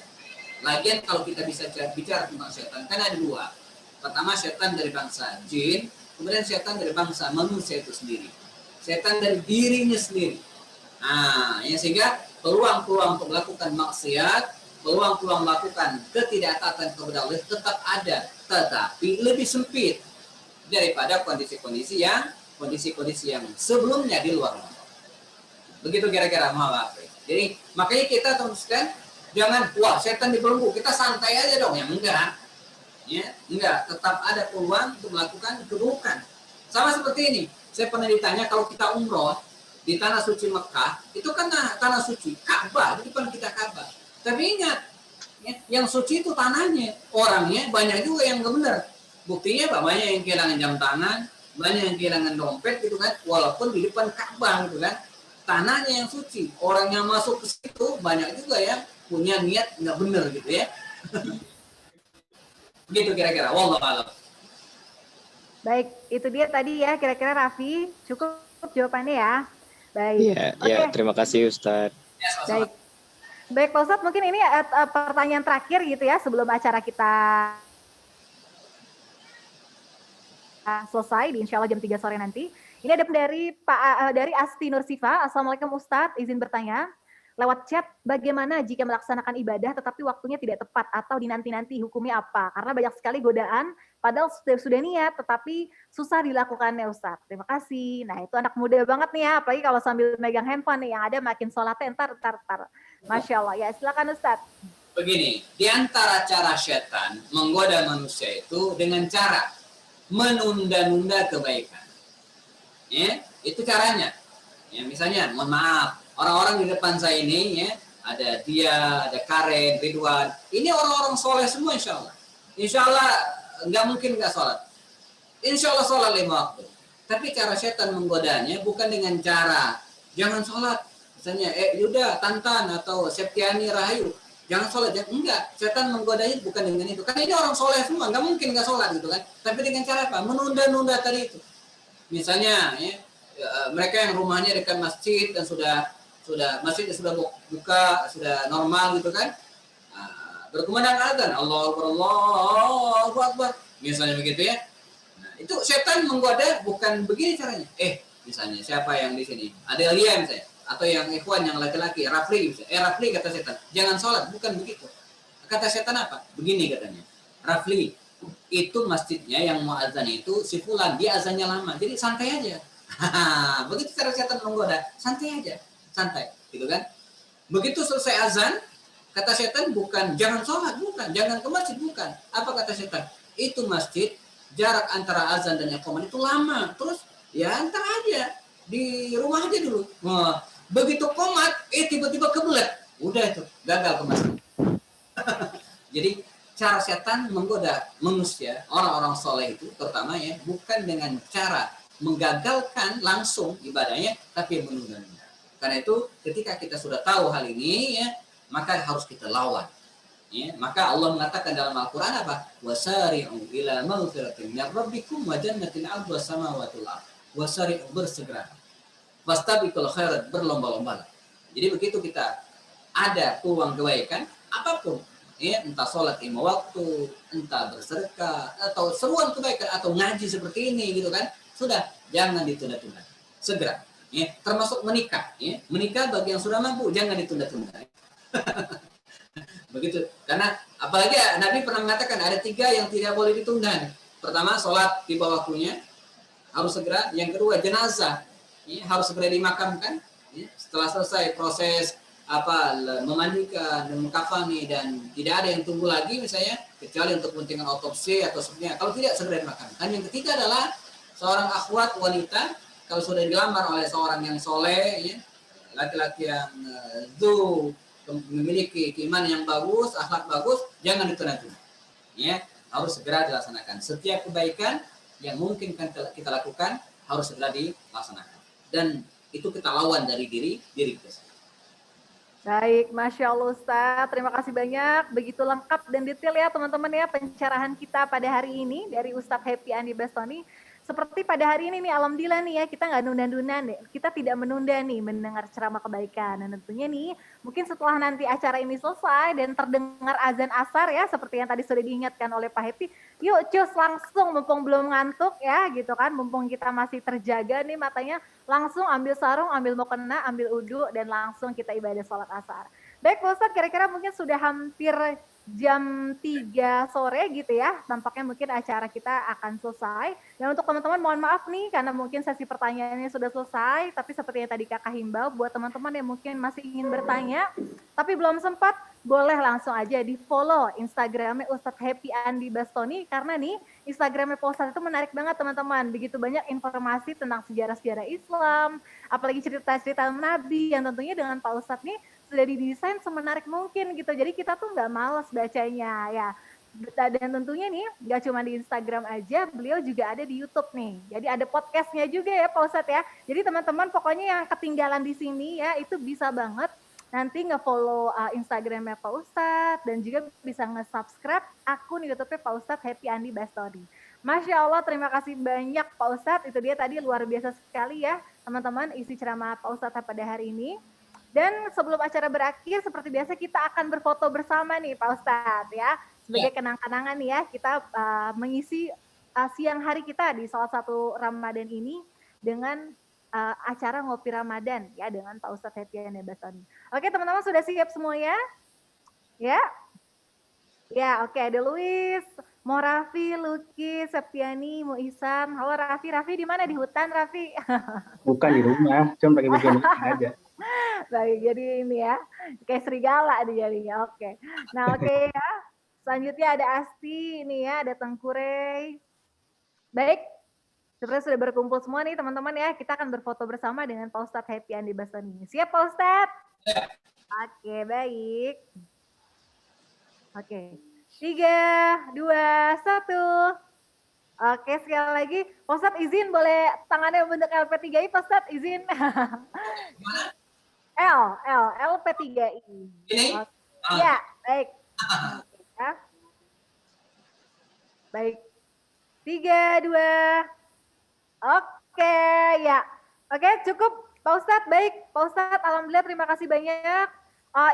Lagian kalau kita bisa bicara tentang setan kan ada dua. Pertama setan dari bangsa jin, kemudian setan dari bangsa manusia itu sendiri. Setan dari dirinya sendiri. Nah, ya sehingga peluang-peluang untuk melakukan maksiat, peluang-peluang melakukan ketidaktaatan kepada Allah tetap ada, tetapi lebih sempit daripada kondisi-kondisi yang sebelumnya di luar Ramadan. Begitu kira-kira maaf. Jadi makanya kita teruskan jangan wah setan dibelenggu, kita santai aja dong, yang enggak. Ya, enggak, tetap ada peluang untuk melakukan keburukan. Sama seperti ini. Saya pernah ditanya kalau kita umroh di tanah suci Mekah, itu kan tanah suci, Ka'bah, di depan kita Ka'bah. Tapi ingat, ya, yang suci itu tanahnya, orangnya banyak juga yang nggak benar. Buktinya Pak, banyak yang kehilangan jam tangan, banyak yang kehilangan dompet gitu kan, walaupun di depan Ka'bah gitu kan. Tanahnya yang suci, orang yang masuk ke situ banyak juga yang punya niat nggak benar gitu ya. Begitu kira-kira, wallahu a'lam. Baik, itu dia tadi ya kira-kira Raffi, cukup jawabannya ya. Baik. Iya, ya, terima kasih Ustadz. Ya, sama-sama. Baik Pak Ustadz, mungkin ini pertanyaan terakhir gitu ya sebelum acara kita selesai di insya Allah jam 3 sore nanti. Ini ada dari Asti Nursifa. Assalamualaikum Ustadz, izin bertanya. Lewat chat, bagaimana jika melaksanakan ibadah tetapi waktunya tidak tepat atau dinanti-nanti hukumnya apa? Karena banyak sekali godaan, padahal sudah niat tetapi susah dilakukannya Ustadz. Terima kasih. Nah itu anak muda banget nih ya, apalagi kalau sambil megang handphone nih, yang ada makin sholatnya entar. Masya Allah. Ya silakan Ustadz. Begini, di antara cara setan menggoda manusia itu dengan cara menunda-nunda kebaikan. Ya, itu caranya. Ya, misalnya, mohon maaf, orang-orang di depan saya ini ya, ada dia, ada Karen, Ridwan. Ini orang-orang soleh semua insya Allah. Insya Allah nggak mungkin nggak sholat. Insya Allah sholat 5 waktu. Tapi cara setan menggodanya bukan dengan cara jangan sholat. Misalnya, Yuda, Tantan, atau Septiani, Rahayu. Jangan sholat. Enggak, setan menggodanya bukan dengan itu. Karena ini orang soleh semua, nggak mungkin nggak sholat gitu kan. Tapi dengan cara apa? Menunda-nunda tadi itu. Misalnya, ya, mereka yang rumahnya dekat masjid dan sudah masjidnya sudah buka, sudah normal gitu kan, berkumandang adzan, Allahu Akbar, misalnya begitu ya. Nah, itu setan menggoda bukan begini caranya. Misalnya siapa yang di sini? Ada Lia misalnya, atau yang ikhwan yang laki-laki, Rafli misalnya. Rafli kata setan, jangan sholat, bukan begitu. Kata setan apa? Begini katanya, Rafli, itu masjidnya yang mau azan itu si fulan, dia azannya lama, jadi santai aja. Begitu cara setan menggoda, santai aja. Santai, gitu kan? Begitu selesai azan, kata setan bukan jangan sholat, bukan, jangan ke masjid, bukan. Apa kata setan? Itu masjid, jarak antara azan dan iqamah itu lama. Terus ya antar aja di rumah aja dulu. Wah, begitu komat, tiba-tiba kebelet, udah itu gagal ke masjid. Jadi cara setan menggoda manusia, orang-orang soleh itu terutama ya, bukan dengan cara menggagalkan langsung ibadahnya, tapi menunda-nunda. Karena itu ketika kita sudah tahu hal ini ya, maka harus kita lawan. Ya, maka Allah mengatakan dalam Al-Qur'an apa? Wasari'u ila maghfiratin min rabbikum wa jannatin 'arduha samawati wal ardh. Wasari'u, bersegera. Fastabiqul khairat, berlomba-lomba. Jadi begitu kita ada peluang kebaikan apapun, ya, entah sholat 5 waktu, entah bersedekah, atau seruan kebaikan, atau ngaji seperti ini gitu kan, sudah jangan ditunda-tunda, segera. Ya, termasuk menikah, ya. Menikah bagi yang sudah mampu jangan ditunda-tunda. Begitu, karena apalagi Nabi pernah mengatakan ada 3 yang tidak boleh ditunda. Pertama, sholat di bawah waktunya harus segera. Yang kedua, jenazah, ya, harus segera dimakamkan. Ya. Setelah selesai proses memandikan dan mengkafani dan tidak ada yang tunggu lagi misalnya, kecuali untuk kepentingan otopsi atau sebagainya. Kalau tidak, segera dimakamkan. Yang ketiga adalah seorang akhwat wanita, kalau sudah dilamar oleh seorang yang soleh, ya, laki-laki yang memiliki keimanan yang bagus, akhlak bagus, jangan ditunda-tunda. Ya, harus segera dilaksanakan. Setiap kebaikan yang mungkin kita lakukan harus segera dilaksanakan. Dan itu kita lawan dari diri kita. Baik, Masya Allah Ustaz. Terima kasih banyak. Begitu lengkap dan detail ya teman-teman ya pencerahan kita pada hari ini dari Ustadz Happy Andi Bastoni. Seperti pada hari ini nih, alhamdulillah nih ya, kita nggak nunda-nunda nih. Kita tidak menunda nih mendengar ceramah kebaikan. Dan tentunya nih, mungkin setelah nanti acara ini selesai dan terdengar azan asar ya, seperti yang tadi sudah diingatkan oleh Pak Happy, yuk cus langsung mumpung belum ngantuk ya gitu kan, mumpung kita masih terjaga nih matanya, langsung ambil sarung, ambil mukena, ambil udhu, dan langsung kita ibadah sholat asar. Baik Pak Ustadz, kira-kira mungkin sudah hampir jam 3 sore gitu ya, tampaknya mungkin acara kita akan selesai. Dan untuk teman-teman mohon maaf nih, karena mungkin sesi pertanyaannya sudah selesai, tapi seperti yang tadi Kakak himbau, buat teman-teman yang mungkin masih ingin bertanya, tapi belum sempat, boleh langsung aja di follow Instagramnya Ustadz Happy Andi Bastoni, karena nih Instagramnya Pak Ustadz itu menarik banget teman-teman, begitu banyak informasi tentang sejarah-sejarah Islam, apalagi cerita-cerita Nabi yang tentunya dengan Pak Ustadz nih sudah didesain semenarik mungkin gitu, jadi kita tuh nggak malas bacanya ya. Dan tentunya nih nggak cuma di Instagram aja, beliau juga ada di YouTube nih, jadi ada podcastnya juga ya Pak Ustadz ya. Jadi teman-teman pokoknya yang ketinggalan di sini ya, itu bisa banget nanti nge-follow Instagramnya Pak Ustadz dan juga bisa nge-subscribe akun YouTube-nya Pak Ustadz Happy Andi Bastoni. Masya Allah, terima kasih banyak Pak Ustadz. Itu dia tadi luar biasa sekali ya teman-teman isi ceramah Pak Ustadz pada hari ini. Dan sebelum acara berakhir, seperti biasa kita akan berfoto bersama nih Pak Ustadz ya. Sebagai kenang-kenangan nih ya, kita mengisi siang hari kita di salah satu Ramadan ini dengan acara ngopi Ramadan ya dengan Pak Ustadz Happy Andi Bastoni. Oke teman-teman, sudah siap semuanya? Ya? Ya, oke, ada Luis, Mo Raffi, Luki, Septiani, Mo Ihsan. Halo Raffi, Raffi di mana? Di hutan Raffi? Bukan di rumah, cuma pakai baju aja. Baik, jadi ini ya, kayak serigala dia jadinya. Oke. Nah, oke ya. Selanjutnya ada Asti, ini ya, ada Tengkurey. Baik, sebenarnya sudah berkumpul semua nih teman-teman ya. Kita akan berfoto bersama dengan Pak Ustadz Happy Andi Bastoni. Siap Pak Ustadz? Oke, baik. Oke. 3, 2, 1. Oke, sekali lagi. Pak Ustadz izin boleh tangannya bentuk LP3I, Pak Ustadz izin. LP3I. Ini? Ya, baik. Ya. Baik. 3, 2. Oke, ya. Oke, cukup Pak Ustadz. Baik, Pak Ustadz, alhamdulillah terima kasih banyak.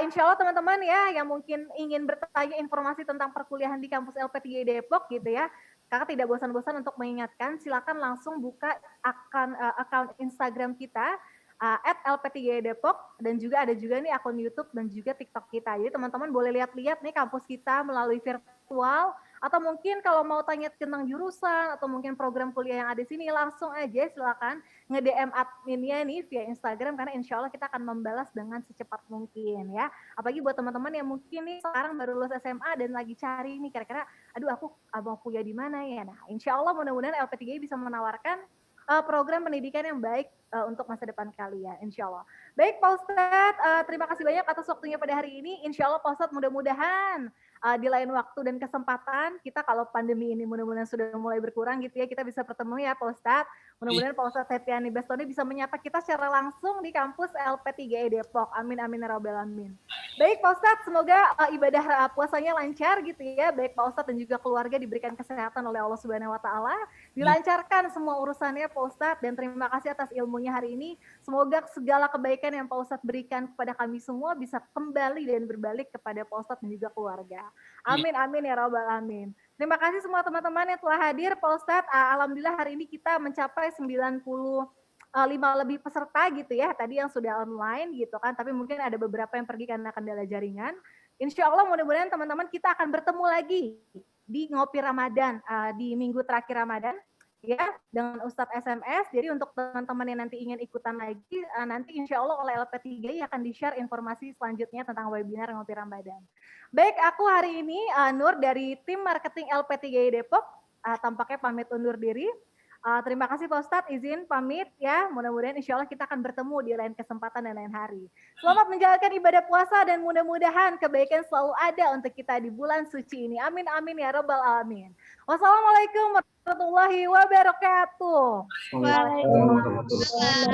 Insya Allah teman-teman ya yang mungkin ingin bertanya informasi tentang perkuliahan di kampus LP3I Depok gitu ya. Kakak tidak bosan-bosan untuk mengingatkan, silakan langsung buka akun Instagram kita @LP3I Depok, dan juga ada juga nih akun YouTube dan juga TikTok kita. Jadi teman-teman boleh lihat-lihat nih kampus kita melalui virtual, atau mungkin kalau mau tanya tentang jurusan atau mungkin program kuliah yang ada di sini, langsung aja silakan nge-DM adminnya nih via Instagram, karena insya Allah kita akan membalas dengan secepat mungkin ya. Apalagi buat teman-teman yang mungkin nih sekarang baru lulus SMA dan lagi cari nih kira-kira, aduh aku mau kuliah di mana ya. Nah insya Allah mudah-mudahan LP3I bisa menawarkan program pendidikan yang baik untuk masa depan kalian, insya Allah. Baik Pak Ustadz, terima kasih banyak atas waktunya pada hari ini. Insya Allah Pak Ustadz mudah-mudahan di lain waktu dan kesempatan kita, kalau pandemi ini mudah-mudahan sudah mulai berkurang gitu ya, kita bisa bertemu ya Pak Ustadz. Mudah-mudahan Pak Ustadz Happy Andi Bastoni bisa menyapa kita secara langsung di kampus LP3I Depok. Amin amin ya rabbal alamin. Baik Pak Ustadz, semoga ibadah puasanya lancar gitu ya. Baik Pak Ustadz dan juga keluarga diberikan kesehatan oleh Allah Subhanahu wa taala. Dilancarkan semua urusannya Pak Ustadz, dan terima kasih atas ilmunya hari ini. Semoga segala kebaikan yang Pak Ustadz berikan kepada kami semua bisa kembali dan berbalik kepada Pak Ustadz dan juga keluarga. Amin amin ya rabbal alamin. Terima kasih semua teman-teman yang telah hadir Pak Ustadz. Alhamdulillah hari ini kita mencapai 95 lebih peserta gitu ya, tadi yang sudah online gitu kan, tapi mungkin ada beberapa yang pergi karena kendala jaringan. Insya Allah mudah-mudahan teman-teman kita akan bertemu lagi di Ngopi Ramadan di minggu terakhir Ramadan ya dengan Ustadz SMS. Jadi untuk teman-teman yang nanti ingin ikutan lagi, nanti insya Allah oleh LP3I akan di-share informasi selanjutnya tentang webinar Ngopi Ramadan. Baik, aku hari ini Nur dari tim marketing LP3I Depok, tampaknya pamit undur diri. Terima kasih Pak Ustadz, izin pamit ya. Mudah-mudahan insya Allah kita akan bertemu di lain kesempatan dan lain hari. Selamat menjalankan ibadah puasa dan mudah-mudahan kebaikan selalu ada untuk kita di bulan suci ini. Amin amin ya rabbal alamin. Wassalamualaikum warahmatullahi wabarakatuh. Waalaikumsalam warahmatullahi wabarakatuh.